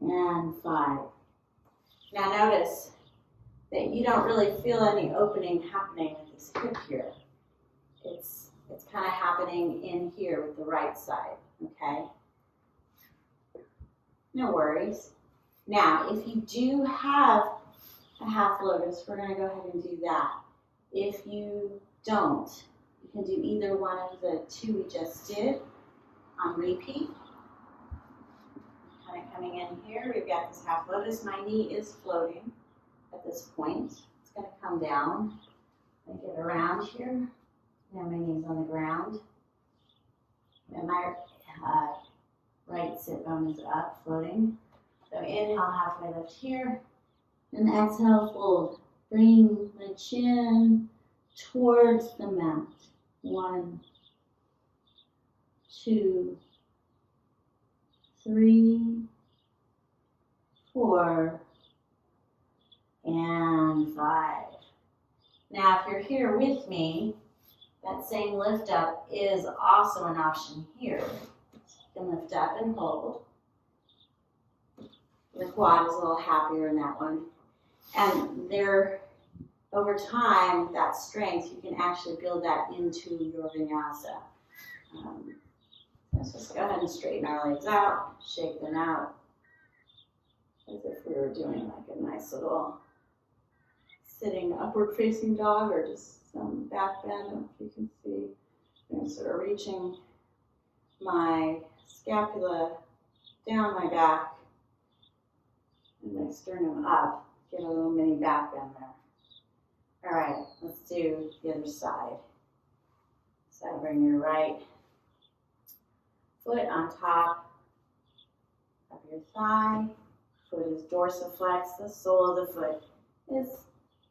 and 5. Now notice that you don't really feel any opening happening with this hip here. It's kind of happening in here with the right side, okay? No worries. Now, if you do have a half lotus, we're going to go ahead and do that. If you don't, you can do either one of the 2 we just did on repeat. Kind of coming in here, we've got this half lotus. My knee is floating at this point. It's going to come down. I get around here. Now my knee's on the ground. And my right sit bone is up, floating. So inhale, halfway lift here. And exhale, fold. Bring the chin towards the mat. 1, 2, 3, 4, and 5. Now, if you're here with me, that same lift up is also an option here. You can lift up and hold. The quad is a little happier in that one. And over time, that strength, you can actually build that into your vinyasa. Let's just go ahead and straighten our legs out, shake them out, as if we were doing like a nice little sitting upward facing dog or just some back bend, if you can see. I'm sort of reaching my scapula down my back and my sternum up. Get a little mini back bend there. All right, let's do the other side. So bring your right foot on top of your thigh. Foot is dorsiflexed. The sole of the foot is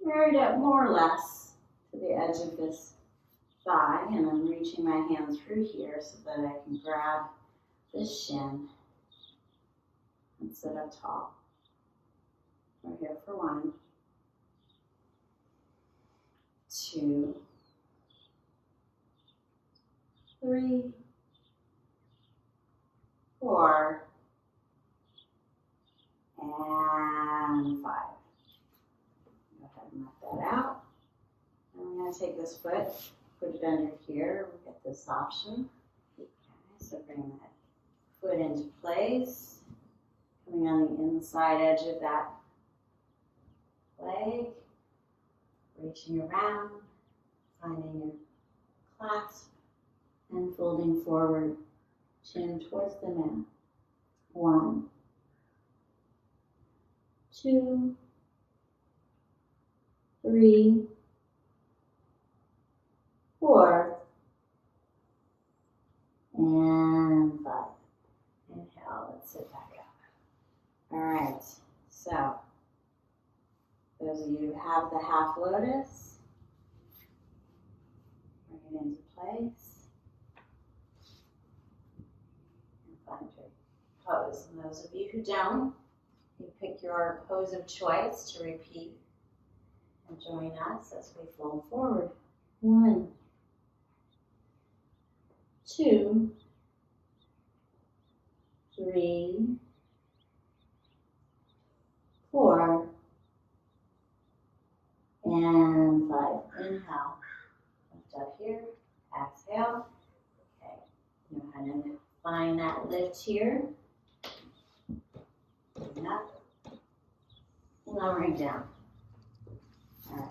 married up more or less to the edge of this thigh, and I'm reaching my hand through here so that I can grab this shin and sit up tall. We're here for 1, 2, 3, 4, and 5. Go ahead and let that out. And I'm going to take this foot, put it under here. We get this option. Okay, so bring that foot into place, coming on the inside edge of that leg, reaching around, finding your clasp, and folding forward, chin towards the mat. 1, 2, 3, 4, and 5. Inhale, let's sit back up. All right, so those of you who have the half lotus, bring it into place and find your pose. And those of you who don't, you pick your pose of choice to repeat and join us as we fold forward. 1, 2, 3, 4, and 5. Inhale, lift up here, exhale. Okay, go ahead and find that lift here. Bring up, lowering down. All right.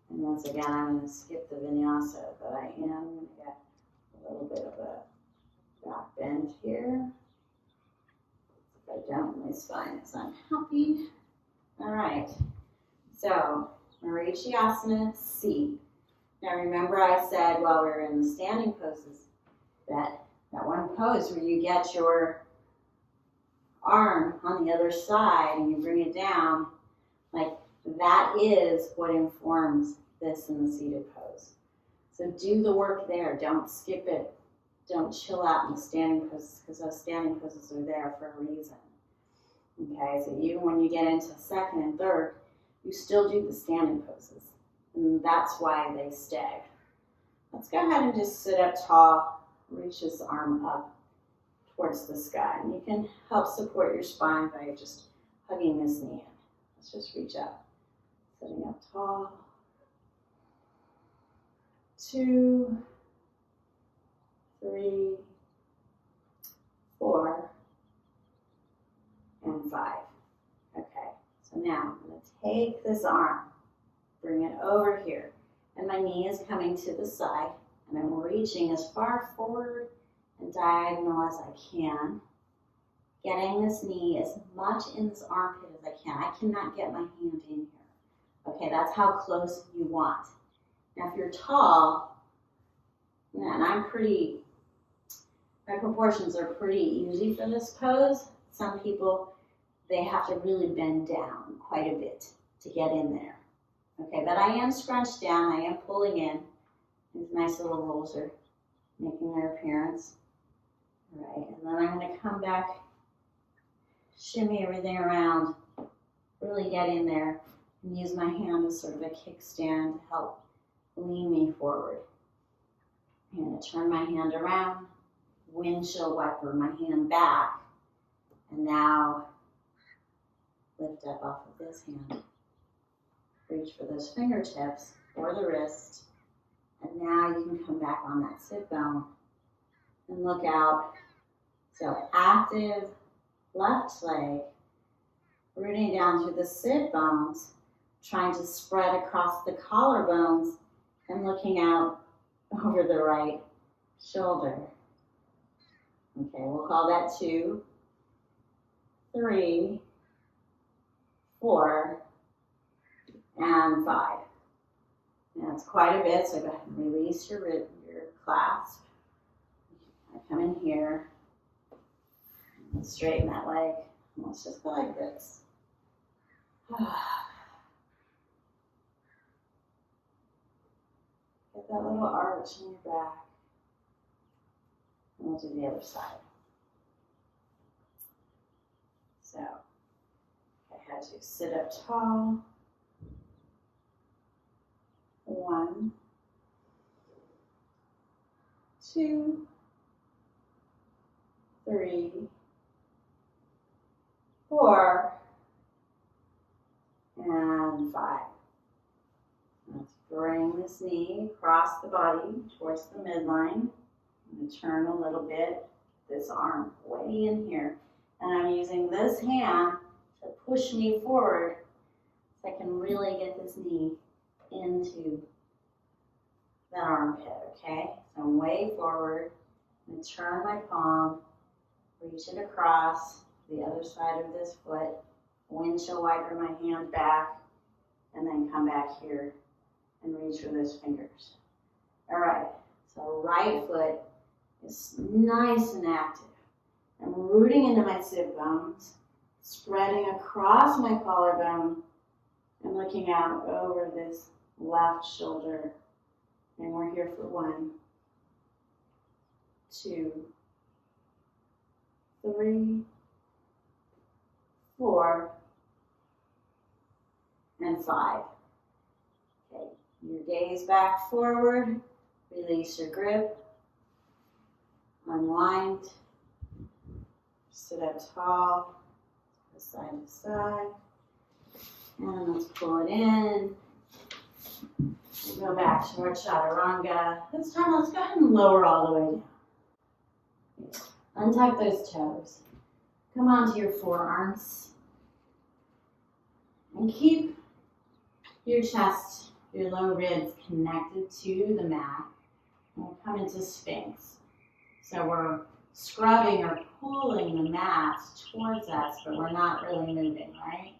And once again, I'm going to skip the vinyasa, but I am going to get a little bit of a back bend here. If I don't, my spine is unhappy. All right, so Marichyasana C. Now remember I said while we were in the standing poses that one pose where you get your arm on the other side and you bring it down, like that is what informs this in the seated pose. So do the work there, don't skip it. Don't chill out in the standing poses because those standing poses are there for a reason. Okay, so even when you get into second and third, you still do the standing poses. And that's why they stay. Let's go ahead and just sit up tall, reach this arm up towards the sky. And you can help support your spine by just hugging this knee in. Let's just reach up. Sitting up tall. 2, 3, 4, and 5. Okay, so now I'm going to take this arm, bring it over here, and my knee is coming to the side, and I'm reaching as far forward and diagonal as I can, getting this knee as much in this armpit as I can. I cannot get my hand in here. Okay, that's how close you want. Now if you're tall, and my proportions are pretty easy for this pose. Some people, they have to really bend down quite a bit to get in there. Okay, but I am scrunched down, I am pulling in. These nice little rolls are making their appearance. All right, and then I'm going to come back, shimmy everything around, really get in there, and use my hand as sort of a kickstand to help lean me forward. I'm going to turn my hand around, windshield wiper my hand back, and now lift up off of this hand. Reach for those fingertips or the wrist, and now you can come back on that sit bone and look out. So active left leg, rooting down through the sit bones, trying to spread across the collarbones and looking out over the right shoulder. Okay, we'll call that 2, 3, 4, and 5. That's quite a bit, so go ahead and release your clasp. I come in here, and straighten that leg, and let's just go like this. Get that little arch in your back. And we'll do the other side. So, I had to sit up tall. 1, 2, 3, 4, and 5. Let's bring this knee across the body towards the midline. I'm going to turn a little bit, this arm way in here. And I'm using this hand to push me forward so I can really get this knee into the armpit, okay? So I'm way forward. I'm going to turn my palm, reach it across the other side of this foot, windshield wiper my hand back, and then come back here and reach for those fingers. All right, so right foot is nice and active. I'm rooting into my sit bones, spreading across my collarbone, and looking out over this left shoulder. And we're here for 1, 2, 3, 4, and 5. Okay, your gaze back forward, release your grip, unwind, sit up tall, side to side, and let's pull it in. We'll go back to our chaturanga. This time, let's go ahead and lower all the way down. Untuck those toes. Come onto your forearms. And keep your chest, your low ribs connected to the mat. And we'll come into Sphinx. So we're scrubbing or pulling the mat towards us, but we're not really moving, right?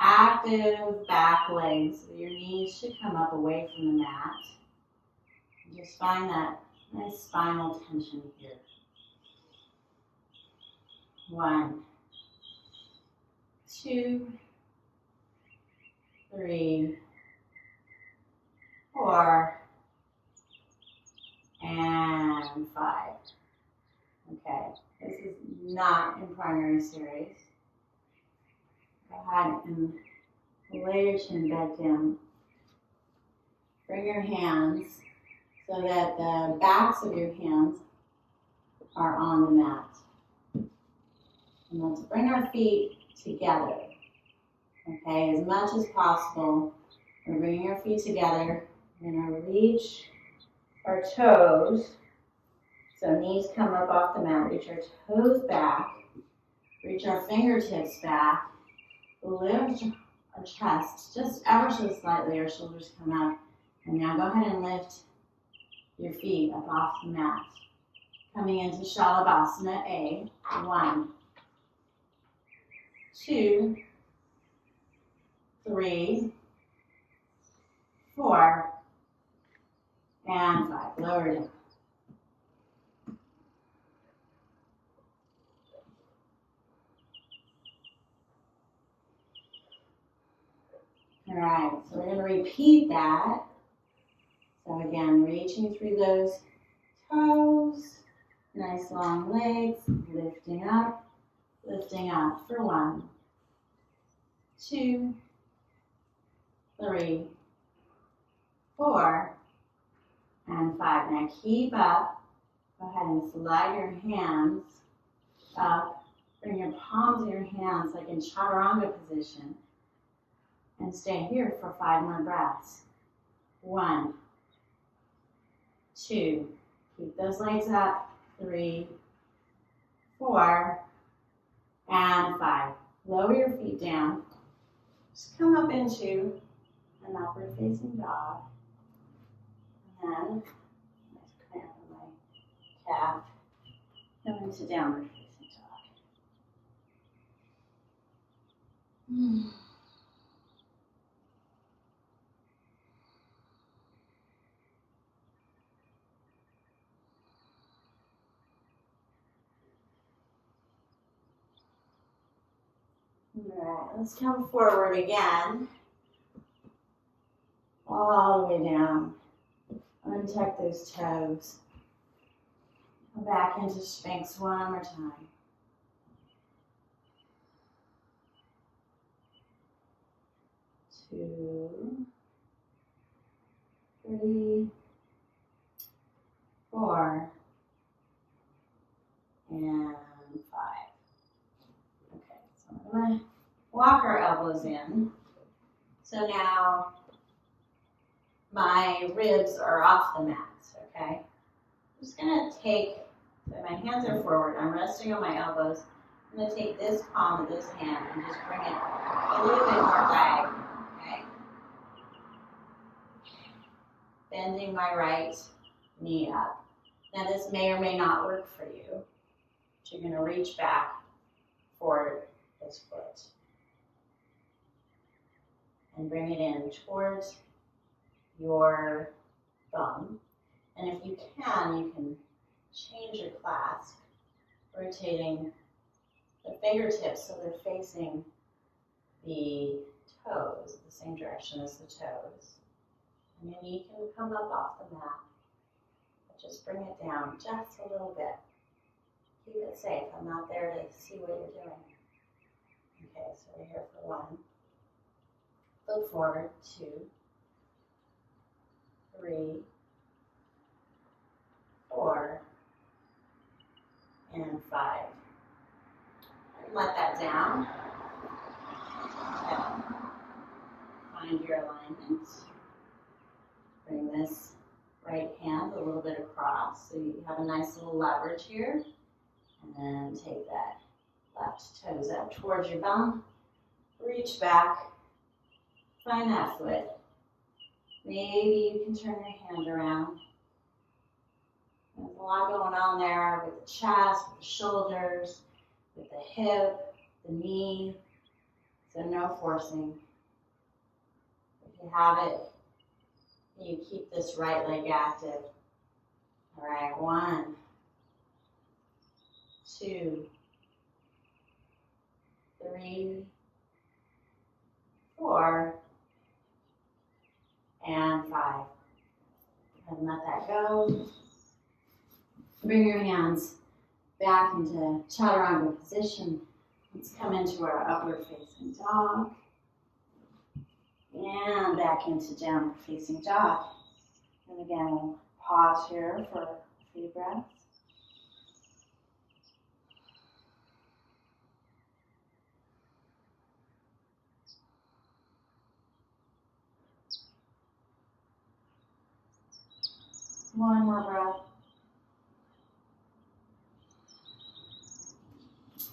Active back legs. So your knees should come up away from the mat. And just find that nice spinal tension here. 1, 2, 3, 4, and 5. Okay, this is not in primary series. Go ahead and lay your chin back down. Bring your hands so that the backs of your hands are on the mat. And let's bring our feet together. Okay, as much as possible. We're bringing our feet together. We're going to reach our toes. So knees come up off the mat. Reach our toes back. Reach our fingertips back. Lift our chest just ever so slightly. Our shoulders come up. And now go ahead and lift your feet up off the mat. Coming into Shalabhasana A. 1, 2, 3, 4, and 5. Lower down. All right, so we're going to repeat that. So again, reaching through those toes, nice long legs, lifting up for 1, 2, 3, 4, and 5. Now keep up. Go ahead and slide your hands up. Bring your palms of your hands like in chaturanga position. And stay here for 5 more breaths. 1, 2, keep those legs up. 3, 4, and 5. Lower your feet down. Just come up into an upward facing dog. And then, nice cramp in my calf. Come into downward facing dog. All right, let's come forward again. All the way down Untuck those toes. Come back into Sphinx one more time. 2, 3, 4, and 5. Okay, so I'm going to walk our elbows in. So now my ribs are off the mat, okay? I'm just going to take, so my hands are forward, I'm resting on my elbows. I'm going to take this palm of this hand and just bring it a little bit more diagonal, okay? Bending my right knee up. Now this may or may not work for you. But you're going to reach back for this foot. And bring it in towards your thumb. And if you can change your clasp, rotating the fingertips so they're facing the toes, the same direction as the toes. And your knee can come up off the mat. But just bring it down just a little bit. Keep it safe. I'm not there to see what you're doing. Okay, so we're here for 1. Look forward, 2, 3, 4, and 5. Let that down. Okay. Find your alignment. Bring this right hand a little bit across so you have a nice little leverage here. And then take that left toes up towards your bum. Reach back. Find that foot. Maybe you can turn your hand around. There's a lot going on there with the chest, with the shoulders, with the hip, the knee. So no forcing. If you have it, you keep this right leg active. All right, 1, 2, 3, 4, and 5. And let that go. Bring your hands back into chaturanga position. Let's come into our upward facing dog. And back into downward facing dog. And again, we'll pause here for a few breaths. One more breath.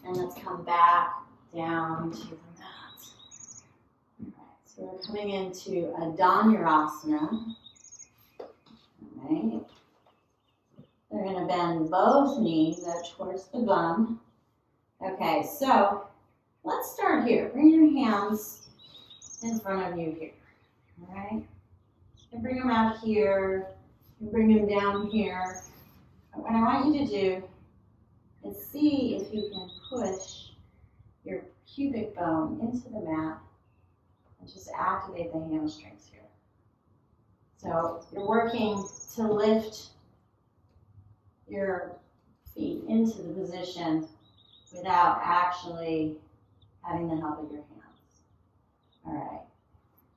And let's come back down to the mat. All right, so we're coming into a Dhanurasana. All right. We're going to bend both knees up towards the bum. Okay, so let's start here. Bring your hands in front of you here. All right. And bring them out here. And bring them down here. And what I want you to do is see if you can push your pubic bone into the mat and just activate the hamstrings here. So you're working to lift your feet into the position without actually having the help of your hands. All right.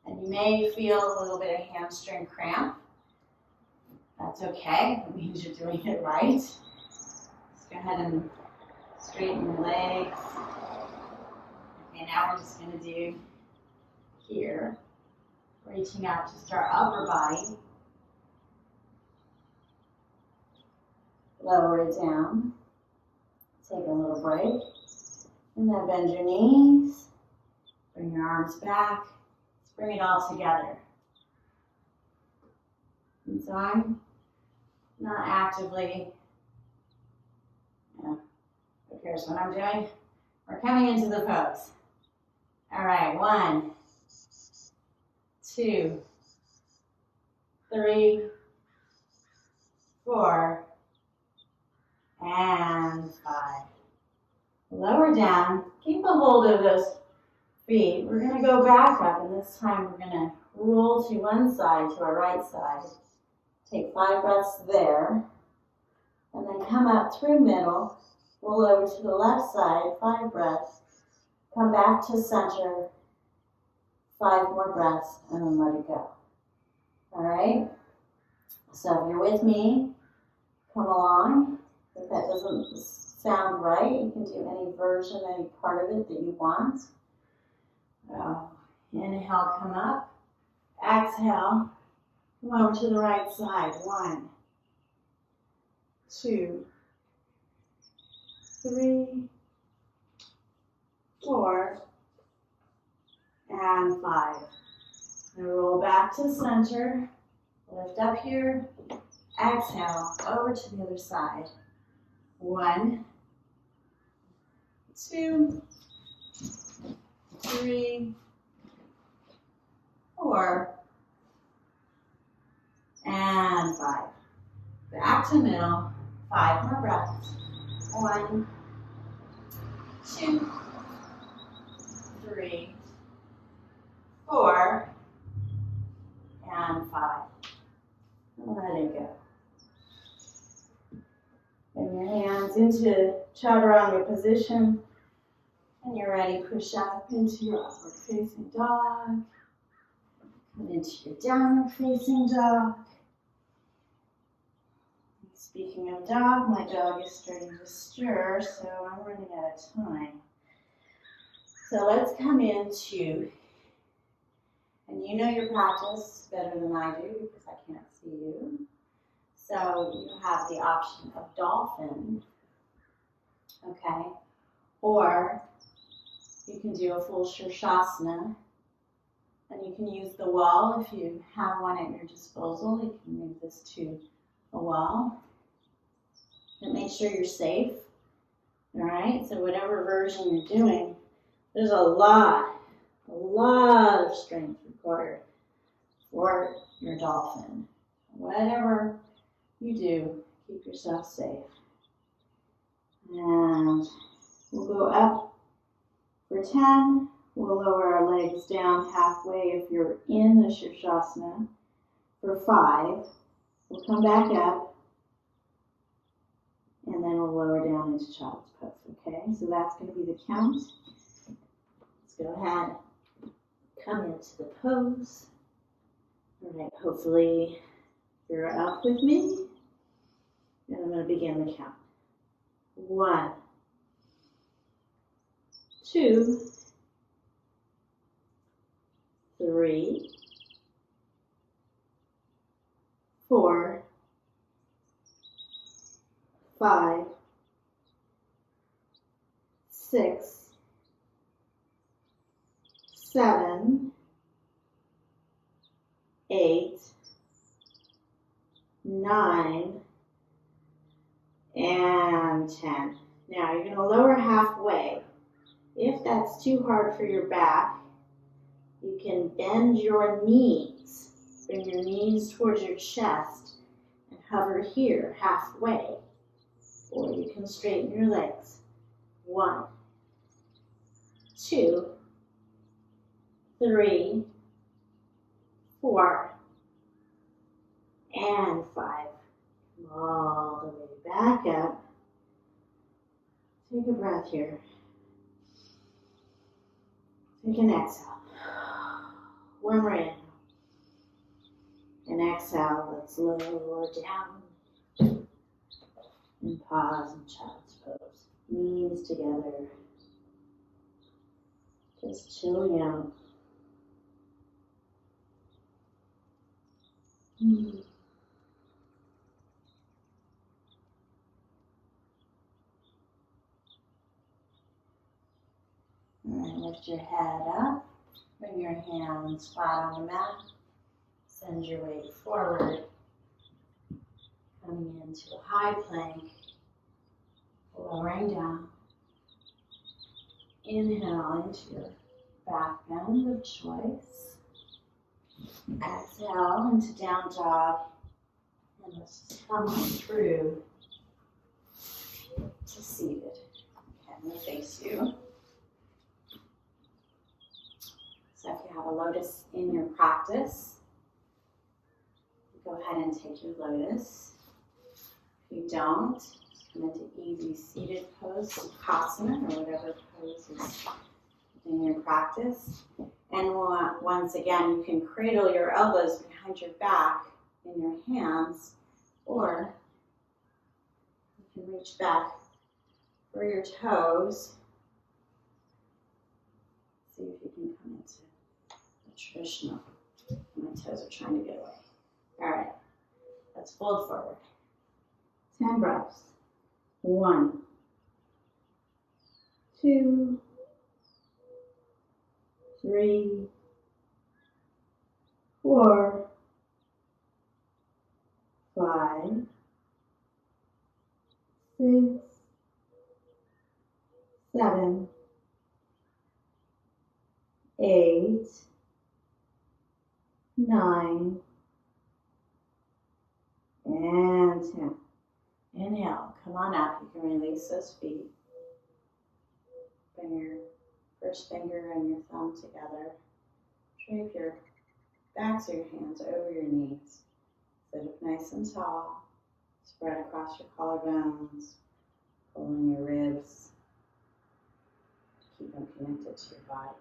And you may feel a little bit of hamstring cramp. That's okay. That means you're doing it right. Just go ahead and straighten your legs. Okay, now we're just going to do here, reaching out just our upper body. Lower it down. Take a little break. And then bend your knees. Bring your arms back. Let's bring it all together. And so I'm not actively, who cares what I'm doing? We're coming into the pose. All right, 1, 2, 3, 4, and 5. Lower down, keep a hold of those feet. We're going to go back up, and this time we're going to roll to one side, to our right side, Take 5 breaths there. And then come up through middle. Roll over to the left side, 5 breaths. Come back to center, 5 more breaths, and then let it go. All right? So if you're with me, come along. If that doesn't sound right, you can do any version, any part of it that you want. Inhale, come up. Exhale, come over to the right side. 1, 2, 3, 4, and 5. And roll back to center. Lift up here. Exhale, over to the other side. 1, 2, 3, 4, and 5. Back to middle. 5 more breaths. 1, 2, 3, 4, and 5. Let it go. Bring your hands into chaturanga position. And you're ready, push up into your upward facing dog. Come into your downward facing dog. Speaking of dog, my dog is starting to stir, so I'm running out of time. So let's come into, and you know your practice better than I do because I can't see you. So you have the option of dolphin, okay? Or you can do a full Shirshasana, and you can use the wall if you have one at your disposal. You can move this to a wall. And make sure you're safe, all right? So whatever version you're doing, there's a lot of strength required for your dolphin. Whatever you do, keep yourself safe. And we'll go up for 10. We'll lower our legs down halfway if you're in the Shirshasana. For 5, we'll come back up. And then we'll lower down into child's pose, okay? So that's going to be the count. Let's go ahead, come into the pose. All right, hopefully you're up with me. And I'm going to begin the count. 1, 2, 3, 4, 5, 6, 7, 8, 9, and 10. Now you're going to lower halfway. If that's too hard for your back, you can bend your knees. Bring your knees towards your chest and hover here halfway. Or you can straighten your legs. 1, 2, 3, 4, and 5. Come all the way back up. Take a breath here. Take an exhale. One more inhale. And exhale, let's lower down. And pause in child's pose. Knees together. Just chilling out. All right, lift your head up. Bring your hands flat on the mat. Send your weight forward. Coming into a high plank. Lowering down. Inhale into your back bend of choice. Exhale into down dog. And let's just come through to seated. Okay, I'm going to face you. So if you have a lotus in your practice, go ahead and take your lotus. If you don't, just come into easy seated pose, Sukhasana, or whatever pose is in your practice. And once again, you can cradle your elbows behind your back in your hands, or you can reach back for your toes. See if you can come into the traditional. My toes are trying to get away. All right, let's fold forward. 10 breaths. 1, 2, 3, 4, 5, 6, 7, 8, 9, and 10. Inhale, come on up. You can release those feet. Bring your first finger and your thumb together. Drape your backs of your hands over your knees. Sit up nice and tall. Spread across your collarbones. Pull in your ribs. Keep them connected to your body.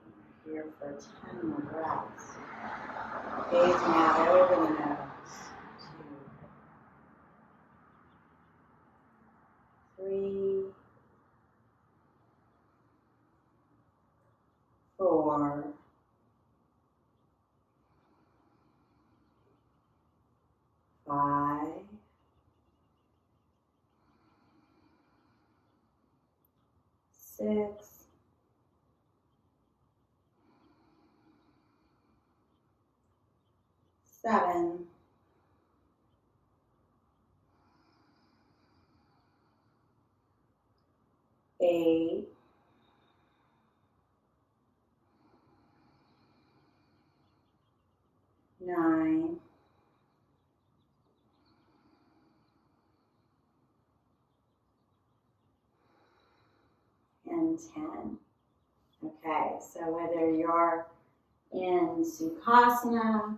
We're here for 10 more breaths. Gazing out over the nose. 2, 3, 4, 5, 6, 7, 8, 9, and 10. Okay, so whether you're in Sukhasana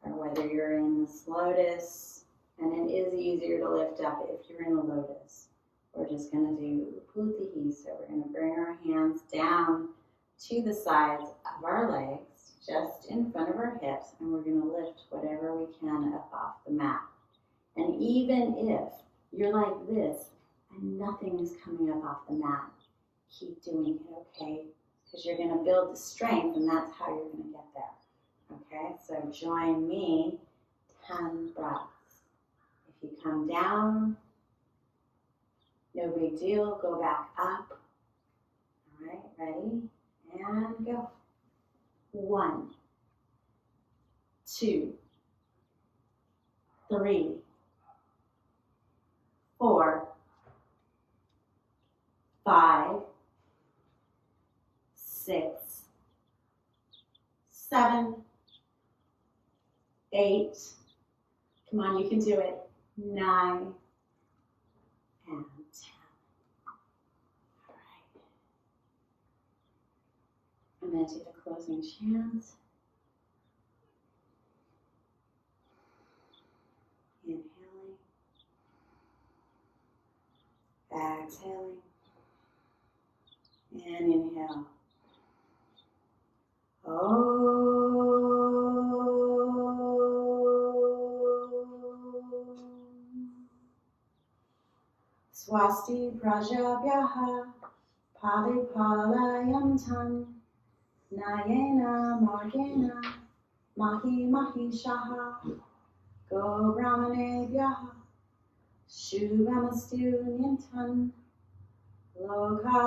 or whether you're in this lotus, and it is easier to lift up if you're in the lotus, we're just going to do Putihi. So we're going to bring our hands down to the sides of our legs, just in front of our hips, and we're going to lift whatever we can up off the mat. And even if you're like this and nothing is coming up off the mat, keep doing it, okay? Because you're going to build the strength, and that's how you're going to get there. Okay, so join me, 10 breaths. If you come down, no big deal, go back up. All right, ready? And go. 1, 2, 3, 4, 5, 6, 7, 8, come on, you can do it, 9, and 10. All right. I'm going to do the closing chant. Inhaling, exhaling, and inhale. Swasti prajabhyaha paripalayantam nayena margena mahi mahishaha go brahmanebhyaha shubhamastu nintam loka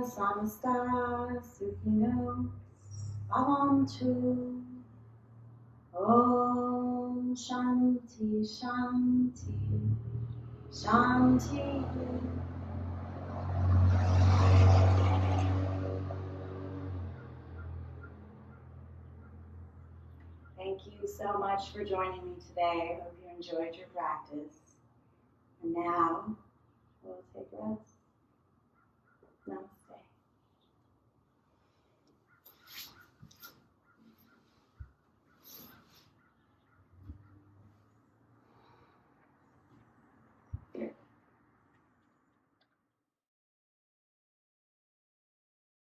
samasta sukhino bhavantu. Om Shanti Shanti Shanti. Thank you so much for joining me today. I hope you enjoyed your practice. And now, we'll take rest. Namaste.